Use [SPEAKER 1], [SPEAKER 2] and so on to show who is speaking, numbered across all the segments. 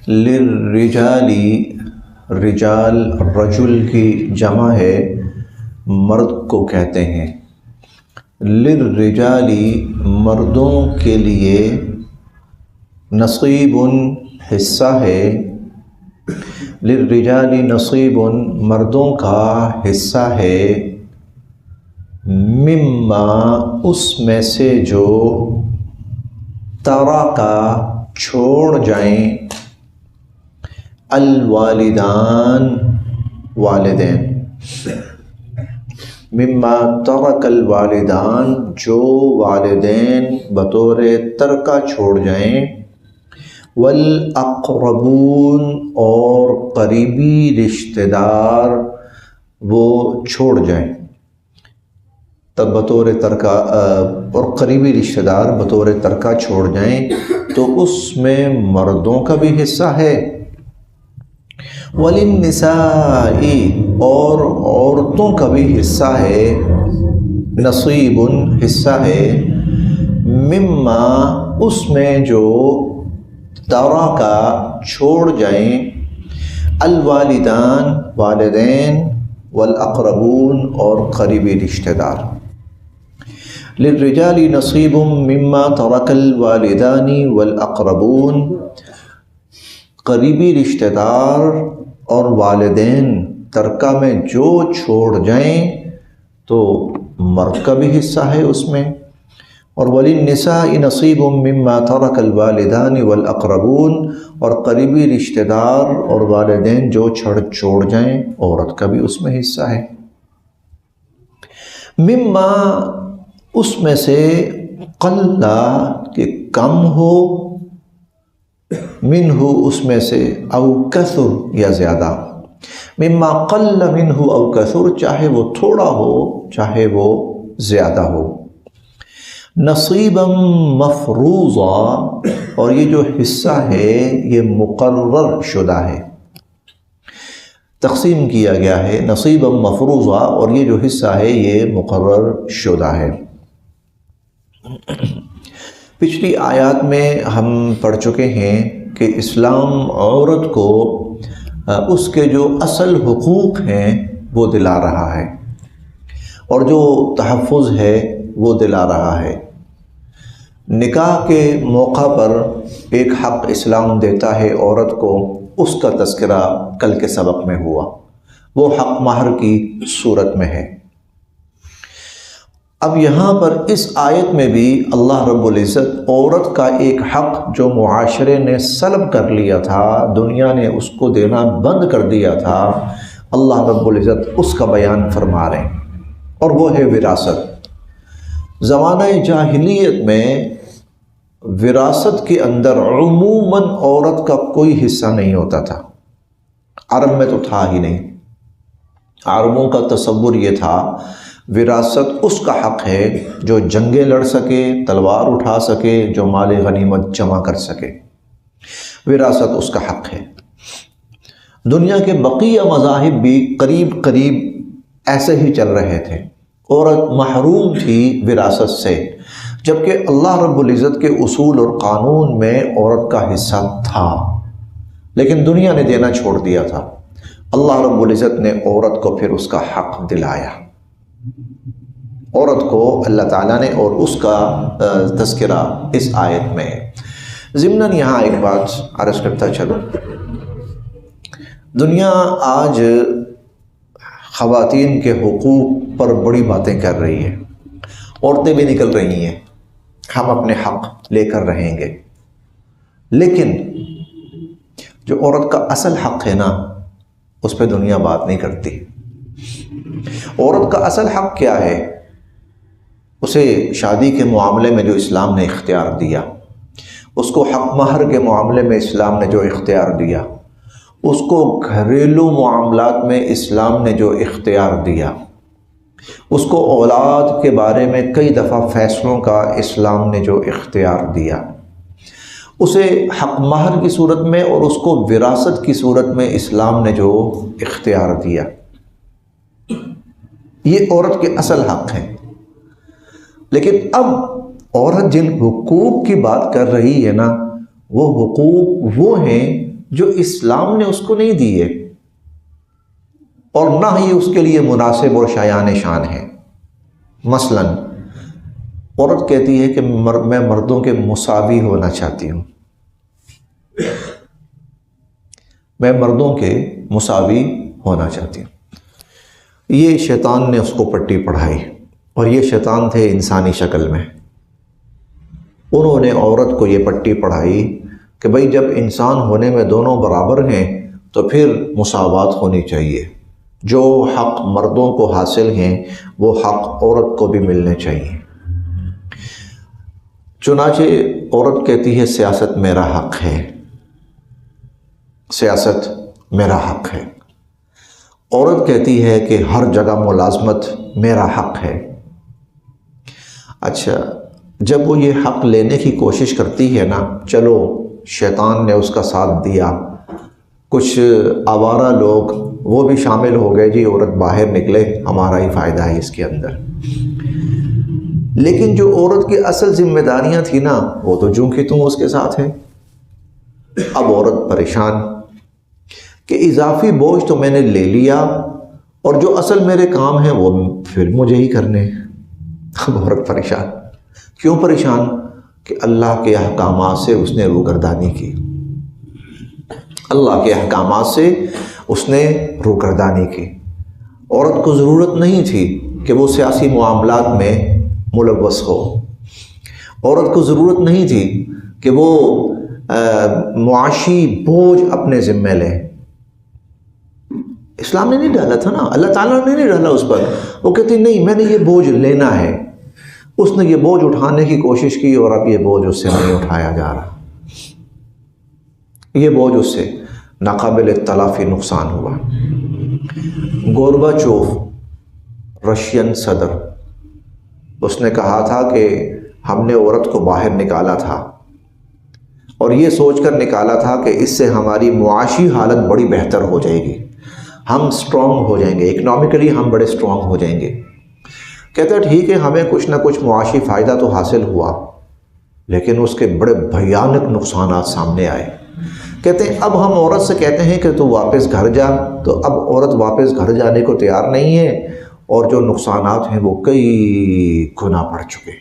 [SPEAKER 1] للرجالی، رجال رجل کی جمع ہے، مرد کو کہتے ہیں۔ للرجالی، مردوں کے لیے، نصیب، حصہ ہے۔ للرجالی نصیب، مردوں کا حصہ ہے، مما، اس میں سے جو، ترکا، چھوڑ جائیں، الوالدان، والدین، مما ترک الوالدان، جو والدین بطور ترکہ چھوڑ جائیں، والاقربون، اور قریبی رشتہ دار وہ چھوڑ جائیں، تب بطور ترکہ، اور قریبی رشتہ دار بطور ترکہ چھوڑ جائیں تو اس میں مردوں کا بھی حصہ ہے۔ وللنساء، اور عورتوں کا بھی حصہ ہے، نصیب، حصہ ہے، مما، اس میں جو، ترکا، چھوڑ جائیں، الوالدان، والدین، والاقربون، اور قریبی رشتہ دار۔ للرجال نصیب مما ترک الوالدان والاقربون، قریبی رشتہ دار اور والدین ترکہ میں جو چھوڑ جائیں تو مرد کا بھی حصہ ہے اس میں۔ اور وللنساء نصیب مما ترک الوالدان والاقربون، اور قریبی رشتہ دار اور والدین جو چھوڑ جائیں عورت کا بھی اس میں حصہ ہے۔ مما، اس میں سے، قل، کہ کم ہو، منہ، اس میں سے، او کثر، یا زیادہ، مما قل منہ او کثر، چاہے وہ تھوڑا ہو چاہے وہ زیادہ ہو۔ نصیبا مفروضا، اور یہ جو حصہ ہے یہ مقرر شدہ ہے، تقسیم کیا گیا ہے، نصیبا مفروضا، اور یہ جو حصہ ہے یہ مقرر شدہ ہے۔ پچھلی آیات میں ہم پڑھ چکے ہیں کہ اسلام عورت کو اس کے جو اصل حقوق ہیں وہ دلا رہا ہے، اور جو تحفظ ہے وہ دلا رہا ہے۔ نکاح کے موقع پر ایک حق اسلام دیتا ہے عورت کو، اس کا تذکرہ کل کے سبق میں ہوا، وہ حق مہر کی صورت میں ہے۔ اب یہاں پر اس آیت میں بھی اللہ رب العزت عورت کا ایک حق جو معاشرے نے سلب کر لیا تھا، دنیا نے اس کو دینا بند کر دیا تھا، اللہ رب العزت اس کا بیان فرما رہے ہیں، اور وہ ہے وراثت۔ زمانہ جاہلیت میں وراثت کے اندر عموماً عورت کا کوئی حصہ نہیں ہوتا تھا، عرب میں تو تھا ہی نہیں۔ عربوں کا تصور یہ تھا وراثت اس کا حق ہے جو جنگیں لڑ سکے، تلوار اٹھا سکے، جو مال غنیمت جمع کر سکے، وراثت اس کا حق ہے۔ دنیا کے بقیہ مذاہب بھی قریب قریب ایسے ہی چل رہے تھے، عورت محروم تھی وراثت سے، جبکہ اللہ رب العزت کے اصول اور قانون میں عورت کا حصہ تھا، لیکن دنیا نے دینا چھوڑ دیا تھا۔ اللہ رب العزت نے عورت کو پھر اس کا حق دلایا، عورت کو اللہ تعالیٰ نے، اور اس کا تذکرہ اس آیت میں ہے۔ ضمناً یہاں ایک بات عرض کرتا چلوں، دنیا آج خواتین کے حقوق پر بڑی باتیں کر رہی ہے، عورتیں بھی نکل رہی ہیں، ہم اپنے حق لے کر رہیں گے، لیکن جو عورت کا اصل حق ہے نا، اس پہ دنیا بات نہیں کرتی۔ عورت کا اصل حق کیا ہے؟ اسے شادی کے معاملے میں جو اسلام نے اختیار دیا، اس کو حق مہر کے معاملے میں اسلام نے جو اختیار دیا، اس کو گھریلو معاملات میں اسلام نے جو اختیار دیا، اس کو اولاد کے بارے میں کئی دفعہ فیصلوں کا اسلام نے جو اختیار دیا، اسے حق مہر کی صورت میں اور اس کو وراثت کی صورت میں اسلام نے جو اختیار دیا، یہ عورت کے اصل حق ہیں۔ لیکن اب عورت جن حقوق کی بات کر رہی ہے نا، وہ حقوق وہ ہیں جو اسلام نے اس کو نہیں دی ہے، اور نہ ہی اس کے لیے مناسب اور شایان شان ہے۔ مثلا عورت کہتی ہے کہ میں مردوں کے مساوی ہونا چاہتی ہوں، میں مردوں کے مساوی ہونا چاہتی ہوں۔ یہ شیطان نے اس کو پٹی پڑھائی، اور یہ شیطان تھے انسانی شکل میں۔ انہوں نے عورت کو یہ پٹی پڑھائی کہ بھئی جب انسان ہونے میں دونوں برابر ہیں تو پھر مساوات ہونی چاہیے، جو حق مردوں کو حاصل ہیں وہ حق عورت کو بھی ملنے چاہیے۔ چنانچہ عورت کہتی ہے سیاست میرا حق ہے، سیاست میرا حق ہے۔ عورت کہتی ہے کہ ہر جگہ ملازمت میرا حق ہے۔ اچھا، جب وہ یہ حق لینے کی کوشش کرتی ہے نا، چلو شیطان نے اس کا ساتھ دیا، کچھ آوارہ لوگ وہ بھی شامل ہو گئے، جی عورت باہر نکلے، ہمارا ہی فائدہ ہے اس کے اندر۔ لیکن جو عورت کی اصل ذمہ داریاں تھیں نا، وہ تو جوں کی توں اس کے ساتھ ہے۔ اب عورت پریشان کہ اضافی بوجھ تو میں نے لے لیا، اور جو اصل میرے کام ہیں وہ پھر مجھے ہی کرنے۔ اب عورت پریشان، کیوں پریشان؟ کہ اللہ کے احکامات سے اس نے روگردانی کی، اللہ کے احکامات سے اس نے روگردانی کی۔ عورت کو ضرورت نہیں تھی کہ وہ سیاسی معاملات میں ملوث ہو، عورت کو ضرورت نہیں تھی کہ وہ معاشی بوجھ اپنے ذمہ لے۔ اسلام نے نہیں ڈالا تھا نا، اللہ تعالیٰ نے نہیں ڈالا اس پر۔ وہ کہتی نہیں، میں نے یہ بوجھ لینا ہے۔ اس نے یہ بوجھ اٹھانے کی کوشش کی، اور اب یہ بوجھ اس سے نہیں اٹھایا جا رہا، یہ بوجھ اس سے ناقابل تلافی نقصان ہوا۔ گورباچوف رشین صدر، اس نے کہا تھا کہ ہم نے عورت کو باہر نکالا تھا، اور یہ سوچ کر نکالا تھا کہ اس سے ہماری معاشی حالت بڑی بہتر ہو جائے گی، ہم سٹرونگ ہو جائیں گے، اکنامکلی ہم بڑے سٹرونگ ہو جائیں گے۔ کہتا ہے ٹھیک ہے، ہمیں کچھ نہ کچھ معاشی فائدہ تو حاصل ہوا، لیکن اس کے بڑے بھیانک نقصانات سامنے آئے۔ کہتے ہیں اب ہم عورت سے کہتے ہیں کہ تو واپس گھر جا، تو اب عورت واپس گھر جانے کو تیار نہیں ہے، اور جو نقصانات ہیں وہ کئی گنا بڑھ چکے۔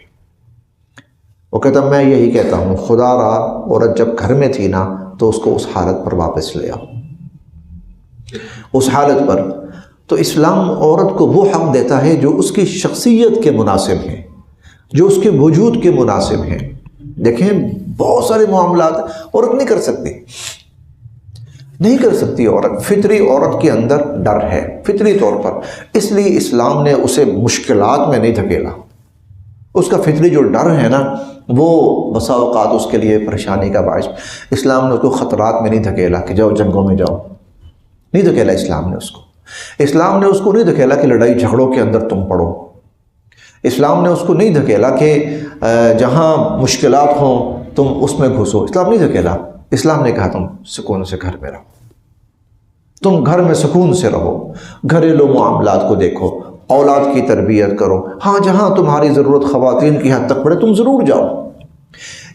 [SPEAKER 1] وہ کہتا میں یہی کہتا ہوں، خدا را عورت جب گھر میں تھی نا تو اس کو اس حالت پر واپس لے آؤ، اس حالت پر۔ تو اسلام عورت کو وہ حق دیتا ہے جو اس کی شخصیت کے مناسب ہیں، جو اس کے وجود کے مناسب ہیں۔ دیکھیں بہت سارے معاملات عورت نہیں کر سکتی، نہیں کر سکتی عورت، فطری عورت کے اندر ڈر ہے فطری طور پر، اس لیے اسلام نے اسے مشکلات میں نہیں دھکیلا۔ اس کا فطری جو ڈر ہے نا، وہ بسا اوقات اس کے لیے پریشانی کا باعث۔ اسلام نے اس کو خطرات میں نہیں دھکیلا کہ جاؤ جنگوں میں جاؤ، نہیں دھکیلا اسلام نے اس کو۔ اسلام نے اس کو نہیں دھکیلا کہ لڑائی جھگڑوں کے اندر تم پڑو۔ اسلام نے اس کو نہیں دھکیلا کہ جہاں مشکلات ہوں تم اس میں گھسو، اسلام نہیں دھکیلا۔ اسلام نے کہا تم سکون سے گھر میں رہو، تم گھر میں سکون سے رہو، گھریلو معاملات کو دیکھو، اولاد کی تربیت کرو، ہاں جہاں تمہاری ضرورت خواتین کی حد تک پڑے تم ضرور جاؤ۔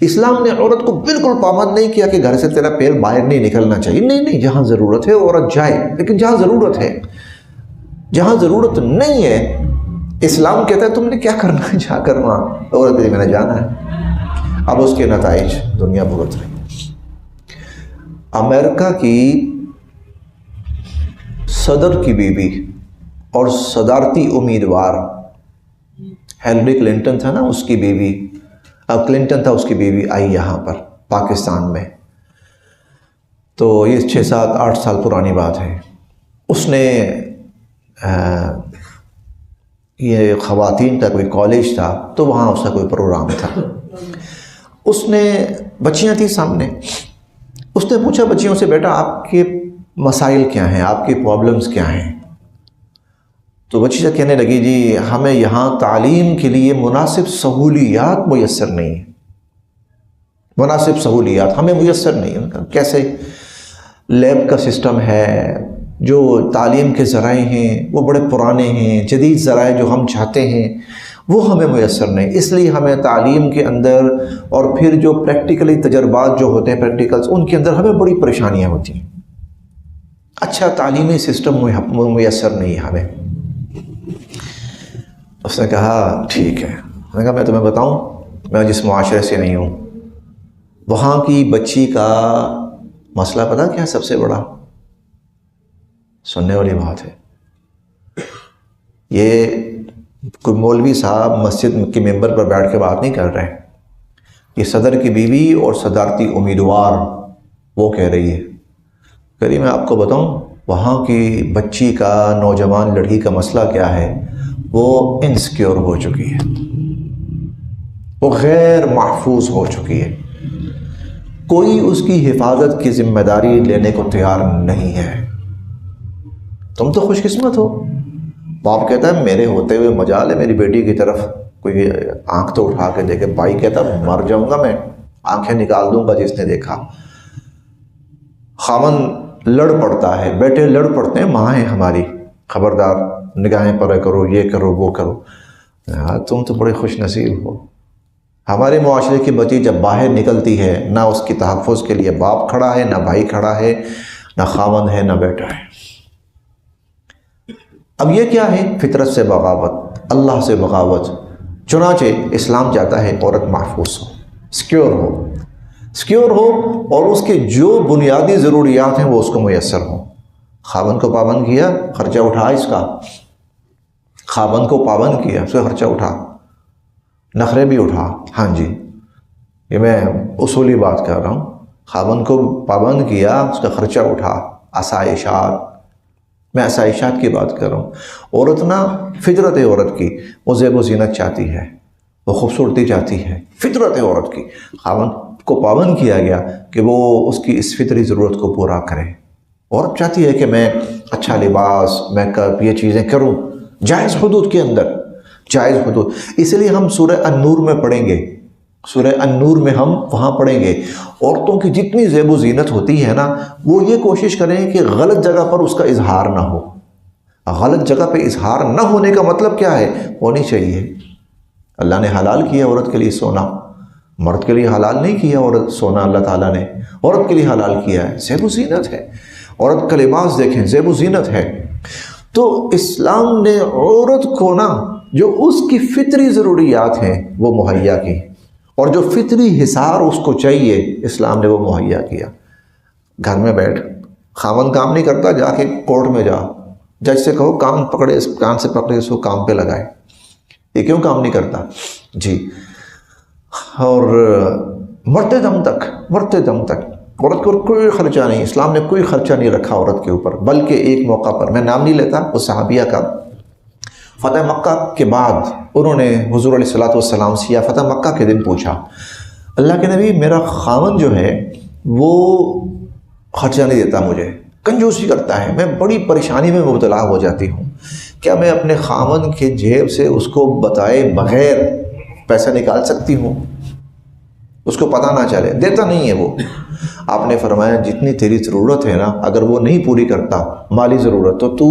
[SPEAKER 1] اسلام نے عورت کو بالکل پابند نہیں کیا کہ گھر سے تیرا پیر باہر نہیں نکلنا چاہیے، نہیں، جہاں ضرورت ہے عورت جائے، لیکن جہاں ضرورت ہے، جہاں ضرورت نہیں ہے اسلام کہتا ہے تم نے کیا کرنا ہے، جا کر وہاں عورت میں نے جانا ہے۔ اب اس کے نتائج دنیا بھگت رہی۔ امریکہ کی صدر کی بیوی اور صدارتی امیدوار ہیلری کلنٹن تھا نا، اس کی بیوی، کلنٹن تھا اس کی بیوی، آئی یہاں پر پاکستان میں۔ تو یہ 6 7 8 سال پرانی بات ہے۔ اس نے یہ خواتین کا کوئی کالج تھا، تو وہاں اس کا کوئی پروگرام تھا۔ اس نے بچیاں تھیں سامنے، اس نے پوچھا بچیوں سے بیٹا آپ کے مسائل کیا ہیں، آپ کی پرابلمز کیا ہیں؟ تو بچی کہنے لگی جی ہمیں یہاں تعلیم کے لیے مناسب سہولیات میسر نہیں ہیں، مناسب سہولیات ہمیں میسر نہیں ہیں۔ کیسے؟ لیب کا سسٹم ہے، جو تعلیم کے ذرائع ہیں وہ بڑے پرانے ہیں، جدید ذرائع جو ہم چاہتے ہیں وہ ہمیں میسر نہیں. اس لیے ہمیں تعلیم کے اندر اور پھر جو پریکٹیکلی تجربات جو ہوتے ہیں پریکٹیکلز، ان کے اندر ہمیں بڑی پریشانیاں ہوتی ہیں. اچھا تعلیمی سسٹم میسر نہیں ہے ہمیں. اس نے کہا ٹھیک ہے. میں نے کہا میں تمہیں بتاؤں، میں جس معاشرے سے نہیں ہوں، وہاں کی بچی کا مسئلہ پتہ کیا سب سے بڑا؟ سننے والی بات ہے. یہ کوئی مولوی صاحب مسجد کے ممبر پر بیٹھ کے بات نہیں کر رہے، یہ صدر کی بیوی اور صدارتی امیدوار وہ کہہ رہی ہے. کہہ رہی میں آپ کو بتاؤں وہاں کی بچی کا، نوجوان لڑکی کا مسئلہ کیا ہے؟ وہ انسیکیور ہو چکی ہے، وہ غیر محفوظ ہو چکی ہے، کوئی اس کی حفاظت کی ذمہ داری لینے کو تیار نہیں ہے. تم تو خوش قسمت ہو. باپ کہتا ہے میرے ہوتے ہوئے مجال ہے میری بیٹی کی طرف کوئی آنکھ تو اٹھا کے دیکھے. بھائی کہتا مر جاؤں گا میں، آنکھیں نکال دوں گا جس نے دیکھا. خاوند لڑ پڑتا ہے، بیٹے لڑ پڑتے ہیں، ماں ہے ہماری، خبردار نگاہیں پرے کرو، یہ کرو وہ کرو. تم تو بڑے خوش نصیب ہو. ہمارے معاشرے کی بچی جب باہر نکلتی ہے، نہ اس کی تحفظ کے لیے باپ کھڑا ہے، نہ بھائی کھڑا ہے، نہ خاوند ہے، نہ بیٹا ہے. اب یہ کیا ہے؟ فطرت سے بغاوت، اللہ سے بغاوت. چنانچہ اسلام چاہتا ہے عورت محفوظ ہو، سیکیور ہو اور اس کے جو بنیادی ضروریات ہیں وہ اس کو میسر ہوں. خاوند کو پابند کیا، خرچہ اٹھا اس کا. خاوند کو پابند کیا، اس کا خرچہ اٹھا، نخرے بھی اٹھا. ہاں جی، یہ میں اصولی بات کر رہا ہوں. خاوند کو پابند کیا، اس کا خرچہ اٹھا. آسائشات، میں آسائشات کی بات کر رہا ہوں. عورت نا، فطرت ہے عورت کی، وہ زیب و زینت چاہتی ہے، وہ خوبصورتی چاہتی ہے، فطرت ہے عورت کی. خاوند کو پابند کیا گیا کہ وہ اس کی اس فطری ضرورت کو پورا کرے. عورت چاہتی ہے کہ میں اچھا لباس، میک اپ، یہ چیزیں کروں جائز حدود کے اندر، جائز حدود. اس لیے ہم سورہ النور میں پڑھیں گے، سورہ النور میں ہم وہاں پڑھیں گے. عورتوں کی جتنی زیب و زینت ہوتی ہے نا، وہ یہ کوشش کریں کہ غلط جگہ پر اس کا اظہار نہ ہو. غلط جگہ پہ اظہار نہ ہونے کا مطلب کیا ہے؟ ہونی چاہیے. اللہ نے حلال کیا عورت کے لیے سونا، مرد کے لیے حلال نہیں کیا عورت سونا. اللہ تعالیٰ نے عورت کے لیے حلال کیا ہے، زیب و زینت ہے. عورت کا لباس دیکھیں، زیب و زینت ہے. تو اسلام نے عورت کو نا، جو اس کی فطری ضروریات ہیں وہ مہیا کی، اور جو فطری حصار اس کو چاہیے اسلام نے وہ مہیا کیا. گھر میں بیٹھ، خاوند کام نہیں کرتا، جا کے کورٹ میں جا، جج سے کہو کان پکڑے، کان سے پکڑے اس کو کام پہ لگائے. یہ کیوں کام نہیں کرتا جی؟ اور مرتے دم تک عورت کو کوئی خرچہ نہیں، اسلام نے کوئی خرچہ نہیں رکھا عورت کے اوپر. بلکہ ایک موقع پر، میں نام نہیں لیتا اس صحابیہ کا، فتح مکہ کے بعد انہوں نے حضور علیہ الصلوۃ والسلام سے یا فتح مکہ کے دن پوچھا، اللہ کے نبی میرا خاوند جو ہے وہ خرچہ نہیں دیتا، مجھے کنجوسی کرتا ہے، میں بڑی پریشانی میں مبتلا ہو جاتی ہوں. کیا میں اپنے خاوند کے جیب سے اس کو بتائے بغیر پیسہ نکال سکتی ہوں؟ اس کو پتہ نہ چلے. دیتا نہیں ہے وہ. آپ نے فرمایا جتنی تیری ضرورت ہے نا، اگر وہ نہیں پوری کرتا مالی ضرورت، تو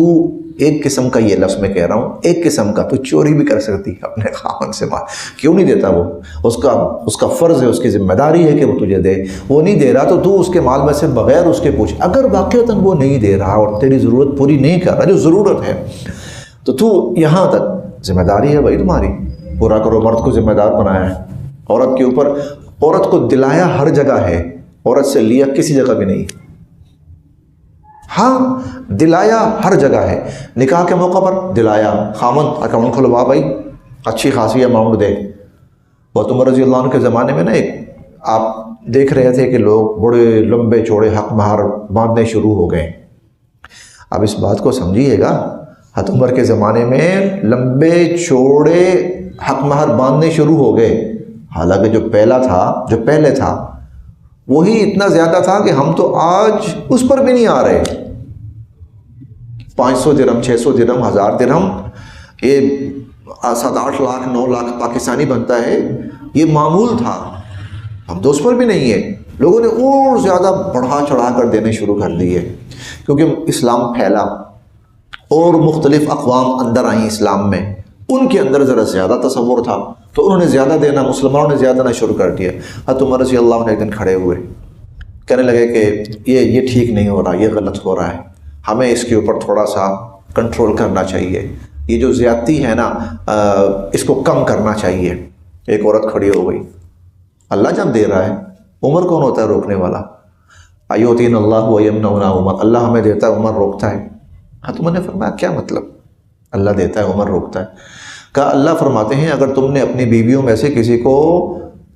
[SPEAKER 1] ایک قسم کا، یہ لفظ میں کہہ رہا ہوں، ایک قسم کا تو چوری بھی کر سکتی ہے اپنے خاوند سے مال. کیوں نہیں دیتا وہ؟ اس کا فرض ہے، اس کی ذمہ داری ہے کہ وہ تجھے دے. وہ نہیں دے رہا تو اس کے مال میں سے بغیر اس کے پوچھ. اگر واقعتاً وہ نہیں دے رہا اور تیری ضرورت پوری نہیں کر رہا جو ضرورت ہے، تو یہاں تک ذمہ داری ہے بھائی تمہاری، پورا کرو. مرد کو ذمہ دار بنایا ہے عورت کے اوپر. عورت کو دلایا ہر جگہ ہے، عورت سے لیا کسی جگہ بھی نہیں. ہاں دلایا ہر جگہ ہے. نکاح کے موقع پر دلایا، خاوند اکاؤنٹ کھلوا بھائی، اچھی خاصی اماؤنٹ دے. بہت عمر رضی اللہ عنہ کے زمانے میں نا، ایک آپ دیکھ رہے تھے کہ لوگ بڑے لمبے چوڑے حق مہر باندھنے شروع ہو گئے. اب اس بات کو سمجھیے گا، حضرت عمر کے زمانے میں لمبے چوڑے حق مہر باندھنے شروع ہو گئے. حالانکہ جو پہلے تھا وہی اتنا زیادہ تھا کہ ہم تو آج اس پر بھی نہیں آ رہے. 500 درہم، 600 درہم، 1000 درہم، یہ 7-8 لاکھ 9 لاکھ پاکستانی بنتا ہے، یہ معمول تھا. ہم تو اس پر بھی نہیں ہے. لوگوں نے اور زیادہ بڑھا چڑھا کر دینے شروع کر دیے، کیونکہ اسلام پھیلا اور مختلف اقوام اندر آئیں اسلام میں. ان کے اندر ذرا زیادہ تصور تھا تو انہوں نے زیادہ دینا، مسلمانوں نے زیادہ دینا شروع کر دیا۔ حضرت عمر رضی اللہ عنہ ایک دن کھڑے ہوئے، کہنے لگے کہ یہ ٹھیک نہیں ہو رہا، یہ غلط ہو رہا ہے، ہمیں اس کے اوپر تھوڑا سا کنٹرول کرنا چاہیے، یہ جو زیادتی ہے نا اس کو کم کرنا چاہیے۔ ایک عورت کھڑی ہو گئی، اللہ جب دے رہا ہے عمر کون ہوتا ہے روکنے والا؟ ایوتین اللہ ویمنعنا عمر، اللہ ہمیں دیتا ہے عمر روکتا ہے۔ حضرت عمر نے فرمایا کیا مطلب؟ اللہ دیتا ہے عمر روکتا ہے؟ کہا اللہ فرماتے ہیں اگر تم نے اپنی بیویوں میں سے کسی کو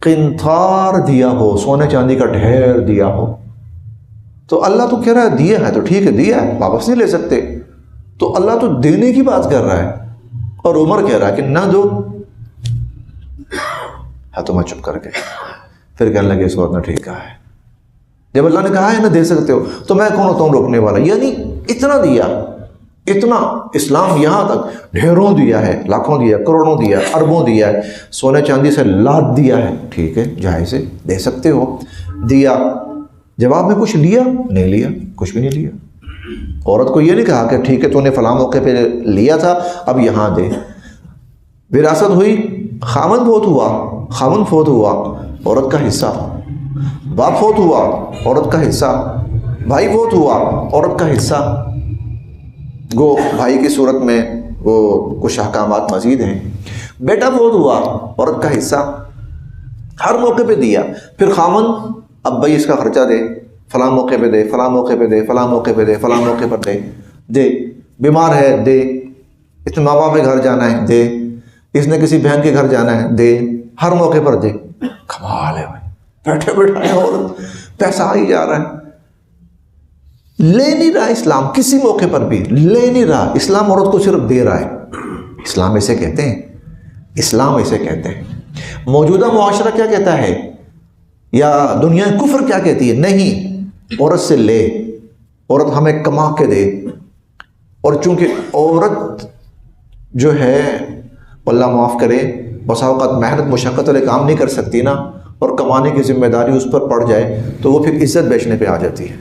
[SPEAKER 1] قنطار دیا ہو، سونے چاندی کا ڈھیر دیا ہو، تو اللہ تو کہہ رہا ہے دیا ہے تو ٹھیک ہے، دیا ہے، واپس نہیں لے سکتے، تو اللہ تو دینے کی بات کر رہا ہے، اور عمر کہہ رہا ہے کہ نہ دو۔ حضرت عمر چپ کر گئے، پھر کہنے لگے اس وقت نے ٹھیک کہا ہے، جب اللہ نے کہا ہے نہ دے سکتے ہو تو میں کون ہوتا ہوں روکنے والا؟ یعنی اتنا دیا، اتنا اسلام یہاں تک ڈھیروں دیا ہے، لاکھوں دیا، کروڑوں دیا، اربوں دیا ہے، سونے چاندی سے لاد دیا ہے، ٹھیک ہے جائز ہے، دے سکتے ہو، دیا۔ جواب میں کچھ لیا؟ نہیں لیا، کچھ بھی نہیں لیا۔ عورت کو یہ نہیں کہا کہ ٹھیک ہے تو نے فلاں موقع پہ لیا تھا اب یہاں دے۔ وراثت ہوئی، خاوند فوت ہوا، عورت کا حصہ، باپ فوت ہوا، عورت کا حصہ، بھائی فوت ہوا، عورت کا حصہ۔ گو بھائی کی صورت میں وہ کچھ احکامات مزید ہیں۔ بیٹا فوت ہوا، عورت کا حصہ، ہر موقع پہ دیا۔ پھر خاوند اب بھائی اس کا خرچہ دے، فلاں موقع پہ دے، فلاں موقع پہ دے، فلاں موقع پہ دے، فلاں موقع پر دے، بیمار ہے دے، اس نے ماں باپ کے گھر جانا ہے دے، اس نے کسی بہن کے گھر جانا ہے دے، ہر موقع پر دے۔ کمال ہے بھائی، بیٹھے بیٹھائے عورت پیسہ آ ہی جا رہا ہے، لے نہیں رہا اسلام، کسی موقع پر بھی لے نہیں رہا اسلام، عورت کو صرف دے رہا ہے۔ اسلام اسے کہتے ہیں، اسلام اسے کہتے ہیں۔ موجودہ معاشرہ کیا کہتا ہے یا دنیا کفر کیا کہتی ہے؟ نہیں، عورت سے لے، عورت ہمیں کما کے دے۔ اور چونکہ عورت جو ہے اللہ معاف کرے بسا اوقات محنت مشقت والے کام نہیں کر سکتی نا، اور کمانے کی ذمہ داری اس پر پڑ جائے تو وہ پھر عزت بیچنے پہ آ جاتی ہے۔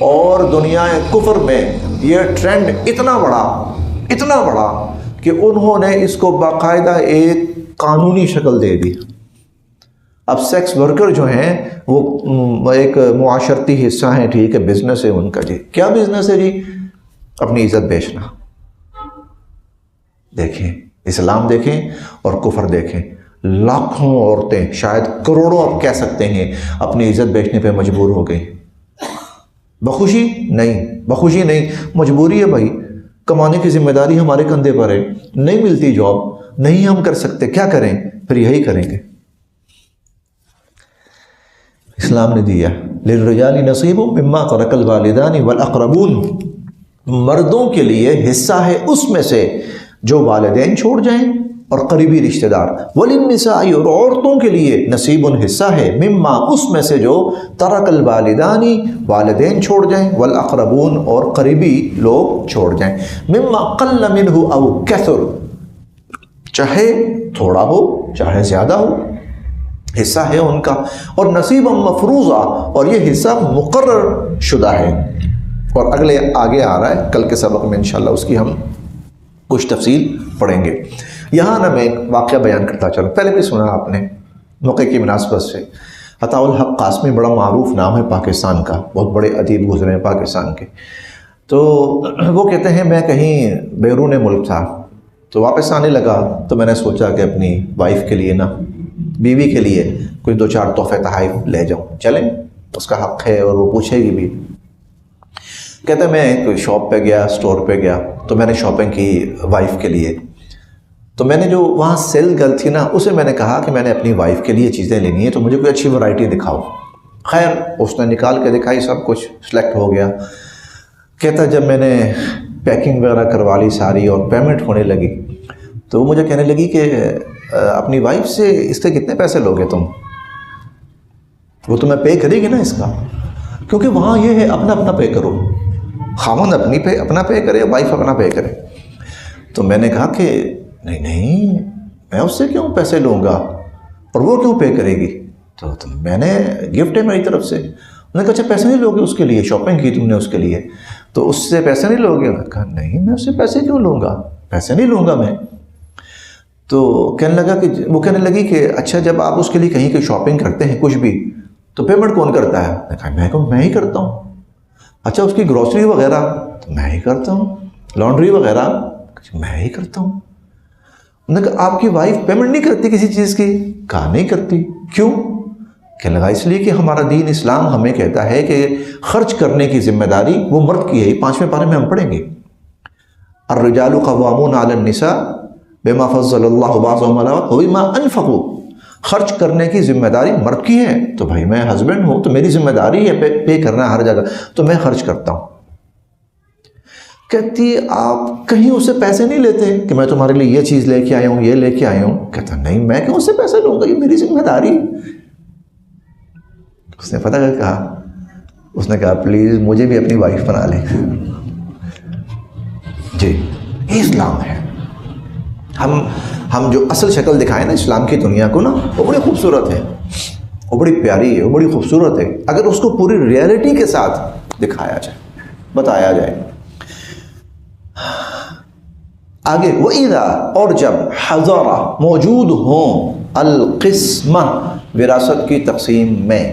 [SPEAKER 1] اور دنیا کفر میں یہ ٹرینڈ اتنا بڑا کہ انہوں نے اس کو باقاعدہ ایک قانونی شکل دے دی۔ اب سیکس ورکر جو ہیں وہ ایک معاشرتی حصہ ہیں، ٹھیک ہے، بزنس ہے ان کا۔ جی کیا بزنس ہے جی؟ اپنی عزت بیچنا۔ دیکھیں اسلام دیکھیں اور کفر دیکھیں، لاکھوں عورتیں، شاید کروڑوں اب کہہ سکتے ہیں، اپنی عزت بیچنے پہ مجبور ہو گئی۔ بخوشی نہیں، مجبوری ہے بھائی، کمانے کی ذمہ داری ہمارے کندھے پر ہے، نہیں ملتی جاب، نہیں ہم کر سکتے، کیا کریں؟ پھر یہی کریں گے۔ اسلام نے دیا للرجال نصیب مما ترک الوالدان والاقربون، مردوں کے لیے حصہ ہے اس میں سے جو والدین چھوڑ جائیں اور قریبی رشتہ دار، وللنساء، اور عورتوں کے لیے نصیب حصہ ہے، مما اس میں سے جو ترک الوالدان، والدین چھوڑ جائیں، والاقربون اور قریبی لوگ چھوڑ جائیں، مما قل منہ او کثر، چاہے تھوڑا ہو چاہے زیادہ ہو، حصہ ہے ان کا، اور نصیبا مفروضہ، اور یہ حصہ مقرر شدہ ہے۔ اور آگے آ رہا ہے، کل کے سبق میں انشاءاللہ اس کی ہم کچھ تفصیل پڑھیں گے۔ یہاں میں ایک واقعہ بیان کرتا چلوں، پہلے بھی سنا آپ نے موقع کی مناسبت سے۔ عطاء الحق قاسمی بڑا معروف نام ہے پاکستان کا، بہت بڑے ادیب گزرے ہیں پاکستان کے۔ تو وہ کہتے ہیں میں کہیں بیرون ملک تھا تو واپس آنے لگا تو میں نے سوچا کہ اپنی وائف کے لیے نا، بیوی کے لیے کوئی 2-4 تحفے تحائف لے جاؤں، چلیں اس کا حق ہے اور وہ پوچھے گی بھی۔ کہتے ہیں میں کوئی شاپ پہ گیا، اسٹور پہ گیا، تو میں نے شاپنگ کی وائف کے لیے، تو میں نے جو وہاں سیل گرل تھی نا اسے میں نے کہا کہ میں نے اپنی وائف کے لیے چیزیں لینی ہیں تو مجھے کوئی اچھی ورائٹی دکھاؤ۔ خیر اس نے نکال کے دکھائی، سب کچھ سلیکٹ ہو گیا۔ کہتا جب میں نے پیکنگ وغیرہ کروا لی ساری اور پیمنٹ ہونے لگی تو وہ مجھے کہنے لگی کہ اپنی وائف سے اس کے کتنے پیسے لوگے تم؟ وہ تمہیں پے کرے گی نا اس کا، کیونکہ وہاں یہ ہے اپنا اپنا پے کرو، خاوند اپنا پے کرے، وائف اپنا پے کرے۔ تو میں نے کہا کہ نہیں میں اس سے کیوں پیسے لوں گا اور وہ کیوں پے کرے گی؟ تو میں نے گفٹ ہے میری طرف سے۔ انہوں نے کہا اچھا پیسے نہیں لوگے اس کے لیے؟ شاپنگ کی تم نے اس کے لیے تو اس سے پیسے نہیں لوگے؟ میں نے کہا نہیں، میں اس سے پیسے کیوں لوں گا، پیسے نہیں لوں گا میں. تو کہنے لگی کہ اچھا جب آپ اس کے لیے کہیں کی شاپنگ کرتے ہیں کچھ بھی تو پیمنٹ کون کرتا ہے؟ میں کہا میں ہی کرتا ہوں. اچھا اس کی گروسری وغیرہ تو میں ہی کرتا ہوں, لانڈری وغیرہ میں ہی کرتا ہوں. انہوں نے کہا آپ کی وائف پیمنٹ نہیں کرتی کسی چیز کی؟ کہا نہیں کرتی. کیوں؟ کہنے لگا اس لیے کہ ہمارا دین اسلام ہمیں کہتا ہے کہ خرچ کرنے کی ذمہ داری وہ مرد کی ہے. 5ویں پارے میں ہم پڑھیں گے الرجال قوامون علی النساء بما فضل اللہ بعضهم علی بعض وبما انفقوا. خرچ کرنے کی ذمہ داری مرد کی ہے, تو بھائی میں ہسبینڈ ہوں تو میری ذمہ داری ہے پے کرنا ہر جگہ, تو میں خرچ کرتا ہوں. کہتی آپ کہیں اس سے پیسے نہیں لیتے کہ میں تمہارے لیے یہ چیز لے کے آیا ہوں, یہ لے کے آیا ہوں؟ کہتا نہیں میں کیوں اس سے پیسے لوں گا, یہ میری ذمہ داری. اس نے پتہ کیا کہا؟ اس نے کہا پلیز مجھے بھی اپنی وائف بنا لیں. جی یہ اسلام ہے. ہم جو اصل شکل دکھائیں نا اسلام کی دنیا کو نا, وہ بڑی خوبصورت ہے, وہ بڑی پیاری ہے, وہ بڑی خوبصورت ہے, اگر اس کو پوری ریئلٹی کے ساتھ دکھایا جائے, بتایا جائے. آگے وَإِذَا, اور جب حضر موجود ہوں القسمہ وراثت کی تقسیم میں.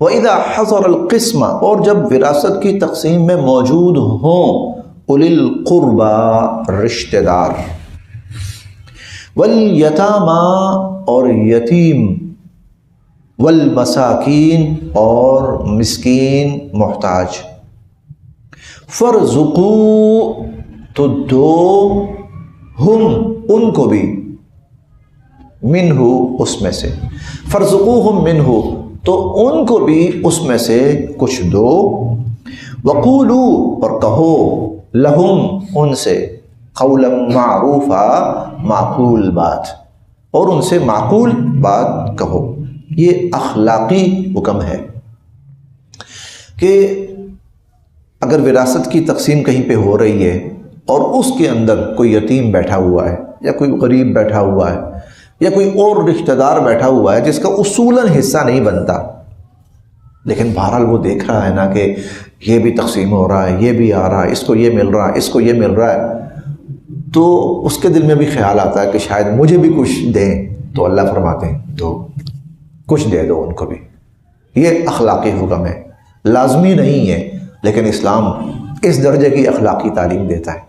[SPEAKER 1] وَإِذَا حضر القسمہ, اور جب وراثت کی تقسیم میں موجود ہوں اُولی القربى رشتہ دار, والیتامی اور یتیم, والمساکین اور مسکین محتاج. فرزقو, تو دو, ہم ان کو بھی, منہ اس میں سے. فرزقوہم منہ, تو ان کو بھی اس میں سے کچھ دو. وقولو, اور کہو, لہم ان سے, قولا معروفا, معقول بات, اور ان سے معقول بات کہو. یہ اخلاقی حکم ہے کہ اگر وراثت کی تقسیم کہیں پہ ہو رہی ہے اور اس کے اندر کوئی یتیم بیٹھا ہوا ہے یا کوئی غریب بیٹھا ہوا ہے یا کوئی اور رشتہ دار بیٹھا ہوا ہے جس کا اصولاً حصہ نہیں بنتا, لیکن بہرحال وہ دیکھ رہا ہے نا کہ یہ بھی تقسیم ہو رہا ہے, یہ بھی آ رہا ہے, اس کو یہ مل رہا ہے, اس کو یہ مل رہا ہے, تو اس کے دل میں بھی خیال آتا ہے کہ شاید مجھے بھی کچھ دیں. تو اللہ فرماتے ہیں تو کچھ دے دو ان کو بھی. یہ اخلاقی حکم ہے, لازمی نہیں ہے, لیکن اسلام اس درجے کی اخلاقی تعلیم دیتا ہے,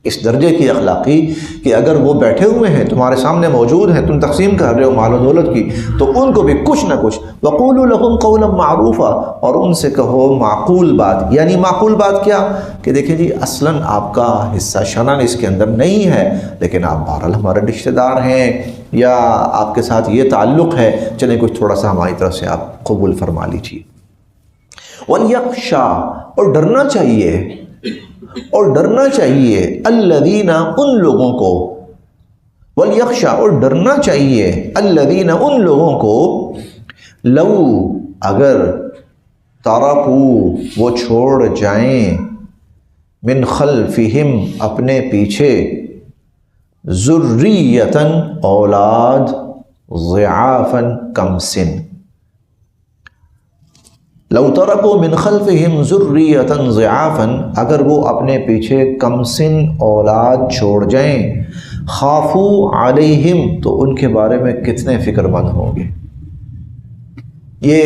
[SPEAKER 1] اس درجے کی اخلاقی کہ اگر وہ بیٹھے ہوئے ہیں تمہارے سامنے موجود ہیں, تم تقسیم کر رہے ہو مال و دولت کی, تو ان کو بھی کچھ نہ کچھ. وقولوا لهم قولا معروفا, اور ان سے کہو معقول بات. یعنی معقول بات کیا کہ دیکھیں جی اصلاً آپ کا حصہ شنن اس کے اندر نہیں ہے, لیکن آپ بہرحال ہمارے رشتہ دار ہیں یا آپ کے ساتھ یہ تعلق ہے, چلیں کچھ تھوڑا سا ہماری طرف سے آپ قبول فرما لیجیے. وَلْيَخْشَى, اور ڈرنا چاہیے, اور ڈرنا چاہیے الذین, ان لوگوں کو. وَلْيَخْشَى, اور ڈرنا چاہیے الذین, ان لوگوں کو, لو, اگر, ترکوا, وہ چھوڑ جائیں, من خلفہم, اپنے پیچھے, ذریۃً, اولاد, ضعافاً, کم سن. لو ترکوا من خلفہم ذریۃً ضعافاً, اگر وہ اپنے پیچھے کم سن اولاد چھوڑ جائیں, خافوا علیہم, تو ان کے بارے میں کتنے فکر مند ہوں گے. یہ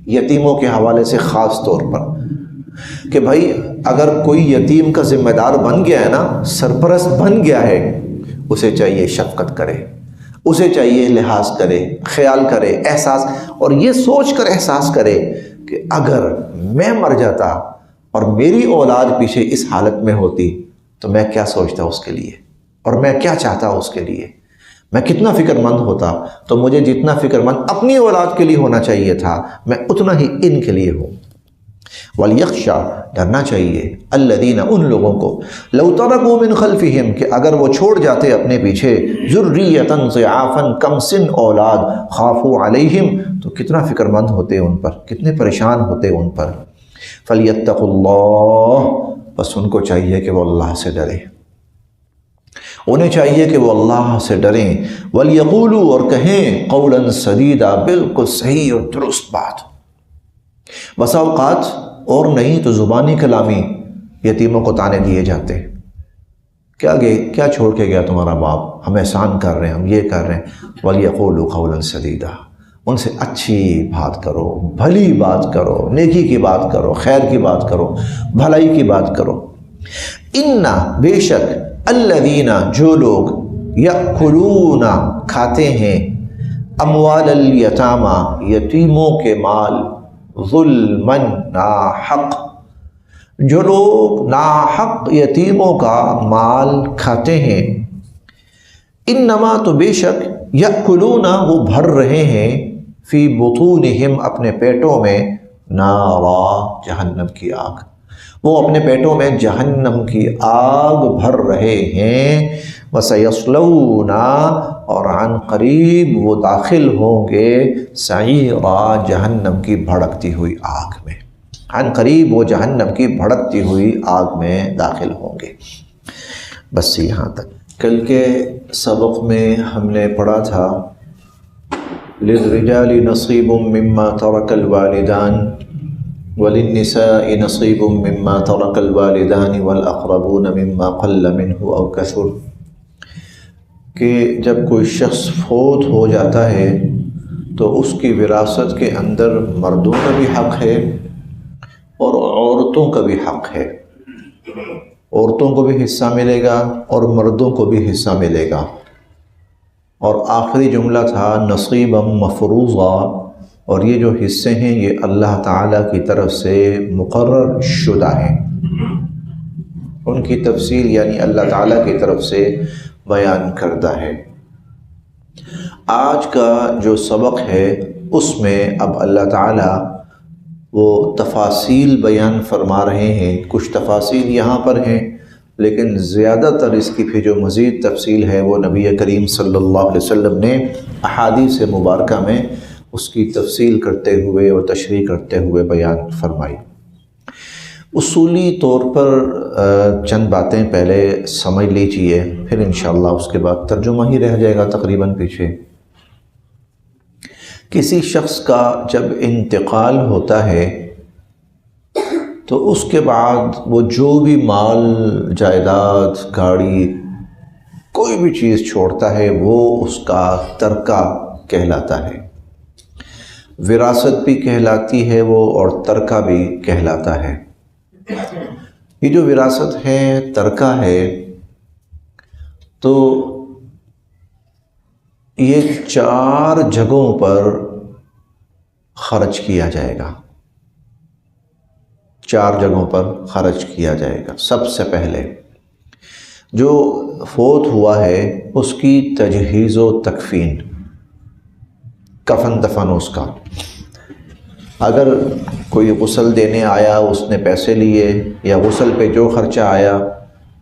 [SPEAKER 1] یتیموں کے حوالے سے خاص طور پر کہ بھائی اگر کوئی یتیم کا ذمہ دار بن گیا ہے نا, سرپرست بن گیا ہے, اسے چاہیے شفقت کرے, اسے چاہیے لحاظ کرے, خیال کرے, احساس, اور یہ سوچ کر احساس کرے کہ اگر میں مر جاتا اور میری اولاد پیچھے اس حالت میں ہوتی تو میں کیا سوچتا اس کے لیے, اور میں کیا چاہتا اس کے لیے, میں کتنا فکر مند ہوتا. تو مجھے جتنا فکر مند اپنی اولاد کے لیے ہونا چاہیے تھا, میں اتنا ہی ان کے لیے ہوں. وَلْيَخْشَى, ڈرنا چاہیے, الَّذِينَ, ان لوگوں کو, لَوْ تَرَكُوا مِنْ خَلْفِهِمْ, کہ اگر وہ چھوڑ جاتے اپنے پیچھے, ذُرِّيَّةً ضِعَافًا, کم سن اولاد, خَافُوا عَلَيْهِمْ, تو کتنا فکر مند ہوتے ان پر, کتنے پریشان ہوتے ان پر. فَلْيَتَّقُوا اللَّهَ, بس ان کو چاہیے کہ وہ اللہ سے ڈرے, انہیں چاہیے کہ وہ اللہ سے ڈریں. وَلْيَقُولُوا, اور کہیں, قَوْلًا سَدِيدًا, بالکل صحیح اور درست بات. بسا اوقات اور نہیں تو زبانی کلامی یتیموں کو تانے دیے جاتے, کیا چھوڑ کے گیا تمہارا باپ؟ ہم احسان کر رہے ہیں، ہم یہ کر رہے ہیں۔ وَلْيَقُولُوا قَوْلًا سَدِيدًا، ان سے اچھی بات کرو، بھلی بات کرو، نیکی کی بات کرو، خیر کی بات کرو، بھلائی کی بات کرو۔ اِنَّا، بے شک، الَّذِينَ، جو لوگ، یأکلون، کھاتے ہیں، اموال الیتامی، یتیموں کے مال، ظلماً، ناحق، جو لوگ ناحق یتیموں کا مال کھاتے ہیں، انما، تو بے شک، یأکلون، وہ بھر رہے ہیں، فی بطونہم، اپنے پیٹوں میں، نارا، جہنم کی آگ، وہ اپنے پیٹوں میں جہنم کی آگ بھر رہے ہیں۔ وَسَيَصْلَوْنَ، اور عن قریب وہ داخل ہوں گے، سعیرا، جہنم کی بھڑکتی ہوئی آگ میں، عن قریب وہ جہنم کی بھڑکتی ہوئی آگ میں داخل ہوں گے۔ بس یہاں تک۔ کل کے سبق میں ہم نے پڑھا تھا للرجال نصیب مما ترک الوالدان وللنساء نصیب مما ترک الوالدان والاقربون مما قل منه او کثر، کہ جب کوئی شخص فوت ہو جاتا ہے تو اس کی وراثت کے اندر مردوں کا بھی حق ہے اور عورتوں کا بھی حق ہے، عورتوں کو بھی حصہ ملے گا اور مردوں کو بھی حصہ ملے گا۔ اور آخری جملہ تھا نصیبا مفروضا، اور یہ جو حصے ہیں یہ اللہ تعالیٰ کی طرف سے مقرر شدہ ہیں، ان کی تفصیل یعنی اللہ تعالیٰ کی طرف سے بیان کردہ ہے۔ آج کا جو سبق ہے اس میں اب اللہ تعالیٰ وہ تفاصیل بیان فرما رہے ہیں۔ کچھ تفاصیل یہاں پر ہیں، لیکن زیادہ تر اس کی پھر جو مزید تفصیل ہے وہ نبی کریم صلی اللہ علیہ وسلم نے احادیث مبارکہ میں اس کی تفصیل کرتے ہوئے اور تشریح کرتے ہوئے بیان فرمائی۔ اصولی طور پر چند باتیں پہلے سمجھ لیجئے، پھر انشاءاللہ اس کے بعد ترجمہ ہی رہ جائے گا تقریباً پیچھے۔ کسی شخص کا جب انتقال ہوتا ہے تو اس کے بعد وہ جو بھی مال، جائیداد، گاڑی، کوئی بھی چیز چھوڑتا ہے وہ اس کا ترکہ کہلاتا ہے۔ وراثت بھی کہلاتی ہے وہ، اور ترکہ بھی کہلاتا ہے۔ یہ جو وراثت ہے، ترکہ ہے، تو یہ 4 جگہوں پر خرچ کیا جائے گا، 4 جگہوں پر خرچ کیا جائے گا۔ سب سے پہلے جو فوت ہوا ہے اس کی تجہیز و تکفین، کفن دفن اس کا۔ اگر کوئی غسل دینے آیا، اس نے پیسے لیے، یا غسل پہ جو خرچہ آیا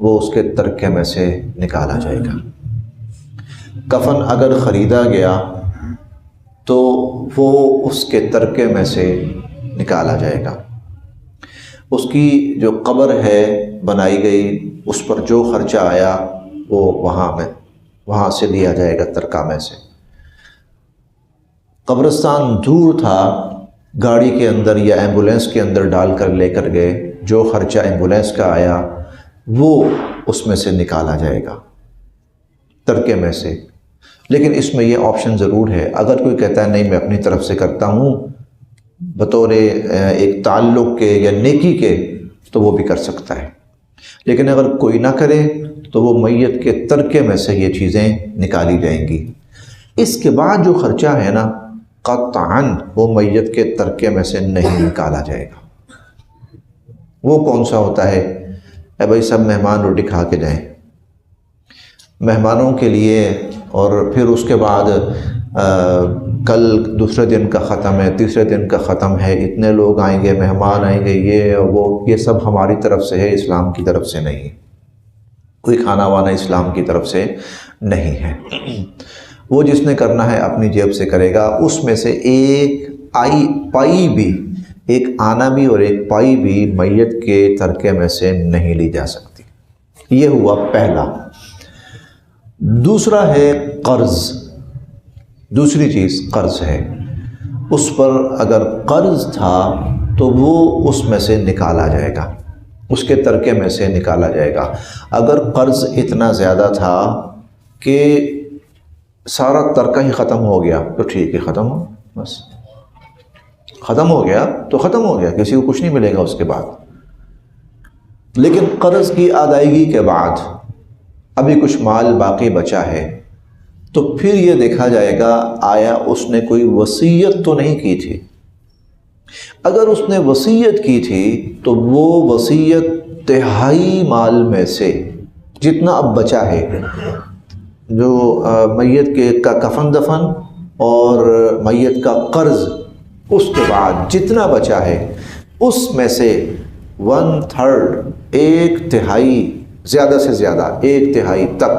[SPEAKER 1] وہ اس کے ترکے میں سے نکالا جائے گا۔ کفن اگر خریدا گیا تو وہ اس کے ترکے میں سے نکالا جائے گا۔ اس کی جو قبر ہے بنائی گئی، اس پر جو خرچہ آیا وہ وہاں سے لیا جائے گا، ترکہ میں سے۔ قبرستان دور تھا، گاڑی کے اندر یا ایمبولینس کے اندر ڈال کر لے کر گئے، جو خرچہ ایمبولینس کا آیا وہ اس میں سے نکالا جائے گا، ترکے میں سے۔ لیکن اس میں یہ آپشن ضرور ہے، اگر کوئی کہتا ہے نہیں میں اپنی طرف سے کرتا ہوں بطور ایک تعلق کے یا نیکی کے، تو وہ بھی کر سکتا ہے۔ لیکن اگر کوئی نہ کرے تو وہ میت کے ترکے میں سے یہ چیزیں نکالی جائیں گی۔ اس کے بعد جو خرچہ ہے نا، قطعاً وہ میت کے ترکے میں سے نہیں نکالا جائے گا۔ وہ کون سا ہوتا ہے؟ اے بھائی سب مہمان روٹی کھا کے جائیں، مہمانوں کے لیے، اور پھر اس کے بعد کل دوسرے دن کا ختم ہے، تیسرے دن کا ختم ہے، اتنے لوگ آئیں گے، مہمان آئیں گے، یہ وہ، یہ سب ہماری طرف سے ہے، اسلام کی طرف سے نہیں۔ کوئی کھانا وانا اسلام کی طرف سے نہیں ہے۔ وہ جس نے کرنا ہے اپنی جیب سے کرے گا۔ اس میں سے ایک پائی بھی، ایک آنا بھی اور ایک پائی بھی میت کے ترکے میں سے نہیں لی جا سکتی۔ یہ ہوا پہلا۔ دوسرا ہے قرض، دوسری چیز قرض ہے۔ اس پر اگر قرض تھا تو وہ اس میں سے نکالا جائے گا۔ اس کے ترکے میں سے نکالا جائے گا۔ اگر قرض اتنا زیادہ تھا کہ سارا ترکہ ہی ختم ہو گیا تو ٹھیک ہے، ختم ہو، بس ختم ہو گیا تو ختم ہو گیا، کسی کو کچھ نہیں ملے گا اس کے بعد۔ لیکن قرض کی ادائیگی کے بعد ابھی کچھ مال باقی بچا ہے تو پھر یہ دیکھا جائے گا آیا اس نے کوئی وصیت تو نہیں کی تھی۔ اگر اس نے وصیت کی تھی تو وہ وصیت تہائی مال میں سے جتنا اب بچا ہے، جو میت کا کفن دفن اور میت کا قرض، اس کے بعد جتنا بچا ہے اس میں سے 1/3، 1/3، زیادہ سے زیادہ 1/3 تک،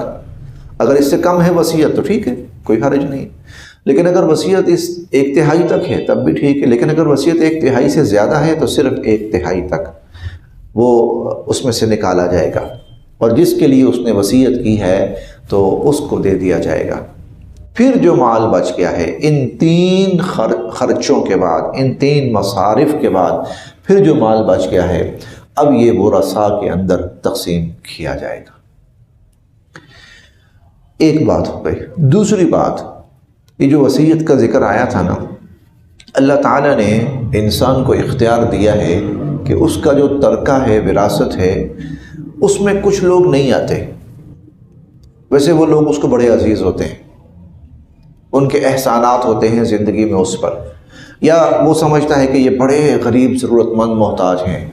[SPEAKER 1] اگر اس سے کم ہے وصیت تو ٹھیک ہے، کوئی حرج نہیں، لیکن اگر وصیت اس 1/3 تک ہے تب بھی ٹھیک ہے، لیکن اگر وصیت 1/3 سے زیادہ ہے تو صرف 1/3 تک وہ اس میں سے نکالا جائے گا، اور جس کے لیے اس نے وصیت کی ہے تو اس کو دے دیا جائے گا۔ پھر جو مال بچ گیا ہے ان 3 خرچوں کے بعد، ان 3 مصارف کے بعد پھر جو مال بچ گیا ہے اب یہ ورثاء کے اندر تقسیم کیا جائے گا۔ ایک بات ہو گئی۔ دوسری بات، یہ جو وصیت کا ذکر آیا تھا نا، اللہ تعالیٰ نے انسان کو اختیار دیا ہے کہ اس کا جو ترکہ ہے، وراثت ہے، اس میں کچھ لوگ نہیں آتے، ویسے وہ لوگ اس کو بڑے عزیز ہوتے ہیں، ان کے احسانات ہوتے ہیں زندگی میں اس پر، یا وہ سمجھتا ہے کہ یہ بڑے غریب ضرورت مند محتاج ہیں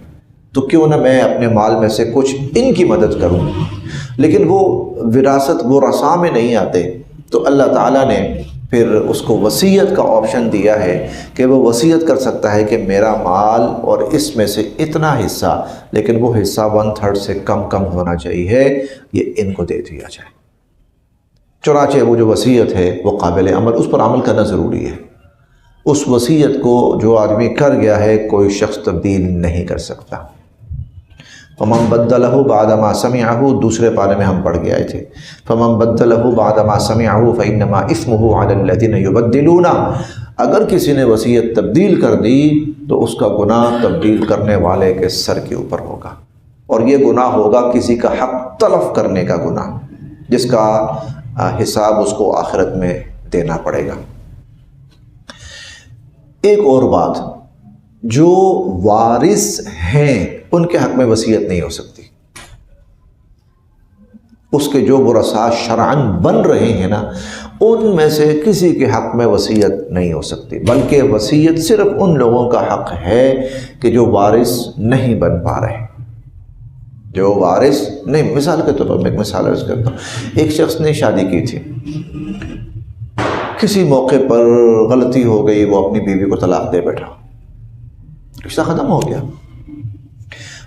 [SPEAKER 1] تو کیوں نہ میں اپنے مال میں سے کچھ ان کی مدد کروں، لیکن وہ وراثت وہ ورثاء میں نہیں آتے، تو اللہ تعالیٰ نے پھر اس کو وصیت کا آپشن دیا ہے کہ وہ وصیت کر سکتا ہے کہ میرا مال اور اس میں سے اتنا حصہ، لیکن وہ حصہ 1/3 سے کم ہونا چاہیے، یہ ان کو دے دیا جائے۔ چنانچہ وہ جو وصیت ہے وہ قابل عمل، اس پر عمل کرنا ضروری ہے۔ اس وصیت کو جو آدمی کر گیا ہے کوئی شخص تبدیل نہیں کر سکتا۔ فمن بدلہ بعد ما سمعہ، دوسرے پارے میں ہم پڑھ کے آئے تھے، فمن بدلہ بعد ما سمعہ فانما اثمہ علی الذین یبدلون، اگر کسی نے وصیت تبدیل کر دی تو اس کا گناہ تبدیل کرنے والے کے سر کے اوپر ہوگا، اور یہ گناہ ہوگا کسی کا حق تلف کرنے کا گناہ، جس کا حساب اس کو آخرت میں دینا پڑے گا۔ ایک اور بات، جو وارث ہیں ان کے حق میں وصیت نہیں ہو سکتی، اس کے جو ورثاء شرعاً بن رہے ہیں نا، ان میں سے کسی کے حق میں وصیت نہیں ہو سکتی، بلکہ وصیت صرف ان لوگوں کا حق ہے کہ جو وارث نہیں بن پا رہے، جو وارث نہیں۔ مثال کے طور پر میں ایک مثال عرض کرتا ہوں، ایک شخص نے شادی کی تھی، کسی موقع پر غلطی ہو گئی، وہ اپنی بیوی کو طلاق دے بیٹھا، رشتہ ختم ہو گیا،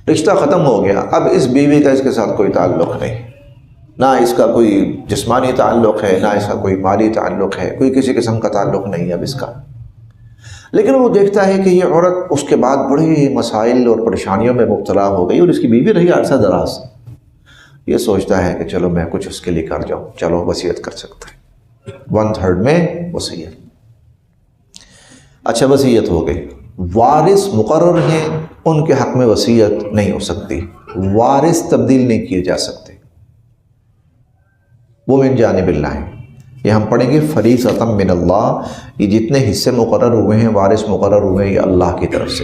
[SPEAKER 1] رشتہ ختم ہو گیا۔ اب اس بیوی کا اس کے ساتھ کوئی تعلق نہیں، نہ اس کا کوئی جسمانی تعلق ہے، نہ اس کا کوئی مالی تعلق ہے، کوئی کسی قسم کا تعلق نہیں اب اس کا، لیکن وہ دیکھتا ہے کہ یہ عورت اس کے بعد بڑی مسائل اور پریشانیوں میں مبتلا ہو گئی، اور اس کی بیوی رہی عرصہ دراز، یہ سوچتا ہے کہ چلو میں کچھ اس کے لیے کر جاؤں، چلو وصیت کر سکتا ہے، 1/3 میں وصیت۔ اچھا، وصیت ہو گئی، وارث مقرر ہیں، ان کے حق میں وصیت نہیں ہو سکتی، وارث تبدیل نہیں کیے جا سکتے، وہ من جانب اللہ ہیں۔ یہ ہم پڑھیں گے فریضۃ من اللہ، یہ جتنے حصے مقرر ہوئے ہیں، وارث مقرر ہوئے ہیں، یہ اللہ کی طرف سے۔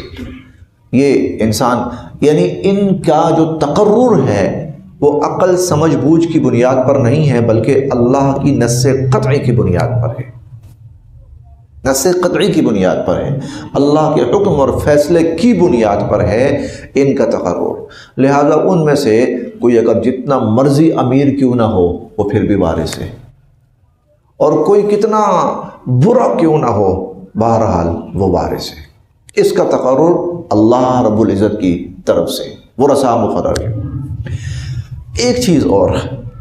[SPEAKER 1] یہ انسان یعنی ان کا جو تقرر ہے وہ عقل سمجھ بوجھ کی بنیاد پر نہیں ہے، بلکہ اللہ کی نص قطعی کی بنیاد پر ہے، نص قطعی کی بنیاد پر ہے، اللہ کے حکم اور فیصلے کی بنیاد پر ہے ان کا تقرر۔ لہذا ان میں سے کوئی اگر جتنا مرضی امیر کیوں نہ ہو وہ پھر بھی وارث ہے، اور کوئی کتنا برا کیوں نہ ہو بہرحال وہ وارث ہے۔ اس کا تقرر اللہ رب العزت کی طرف سے، ورثاء مقرر ہے۔ ایک چیز اور،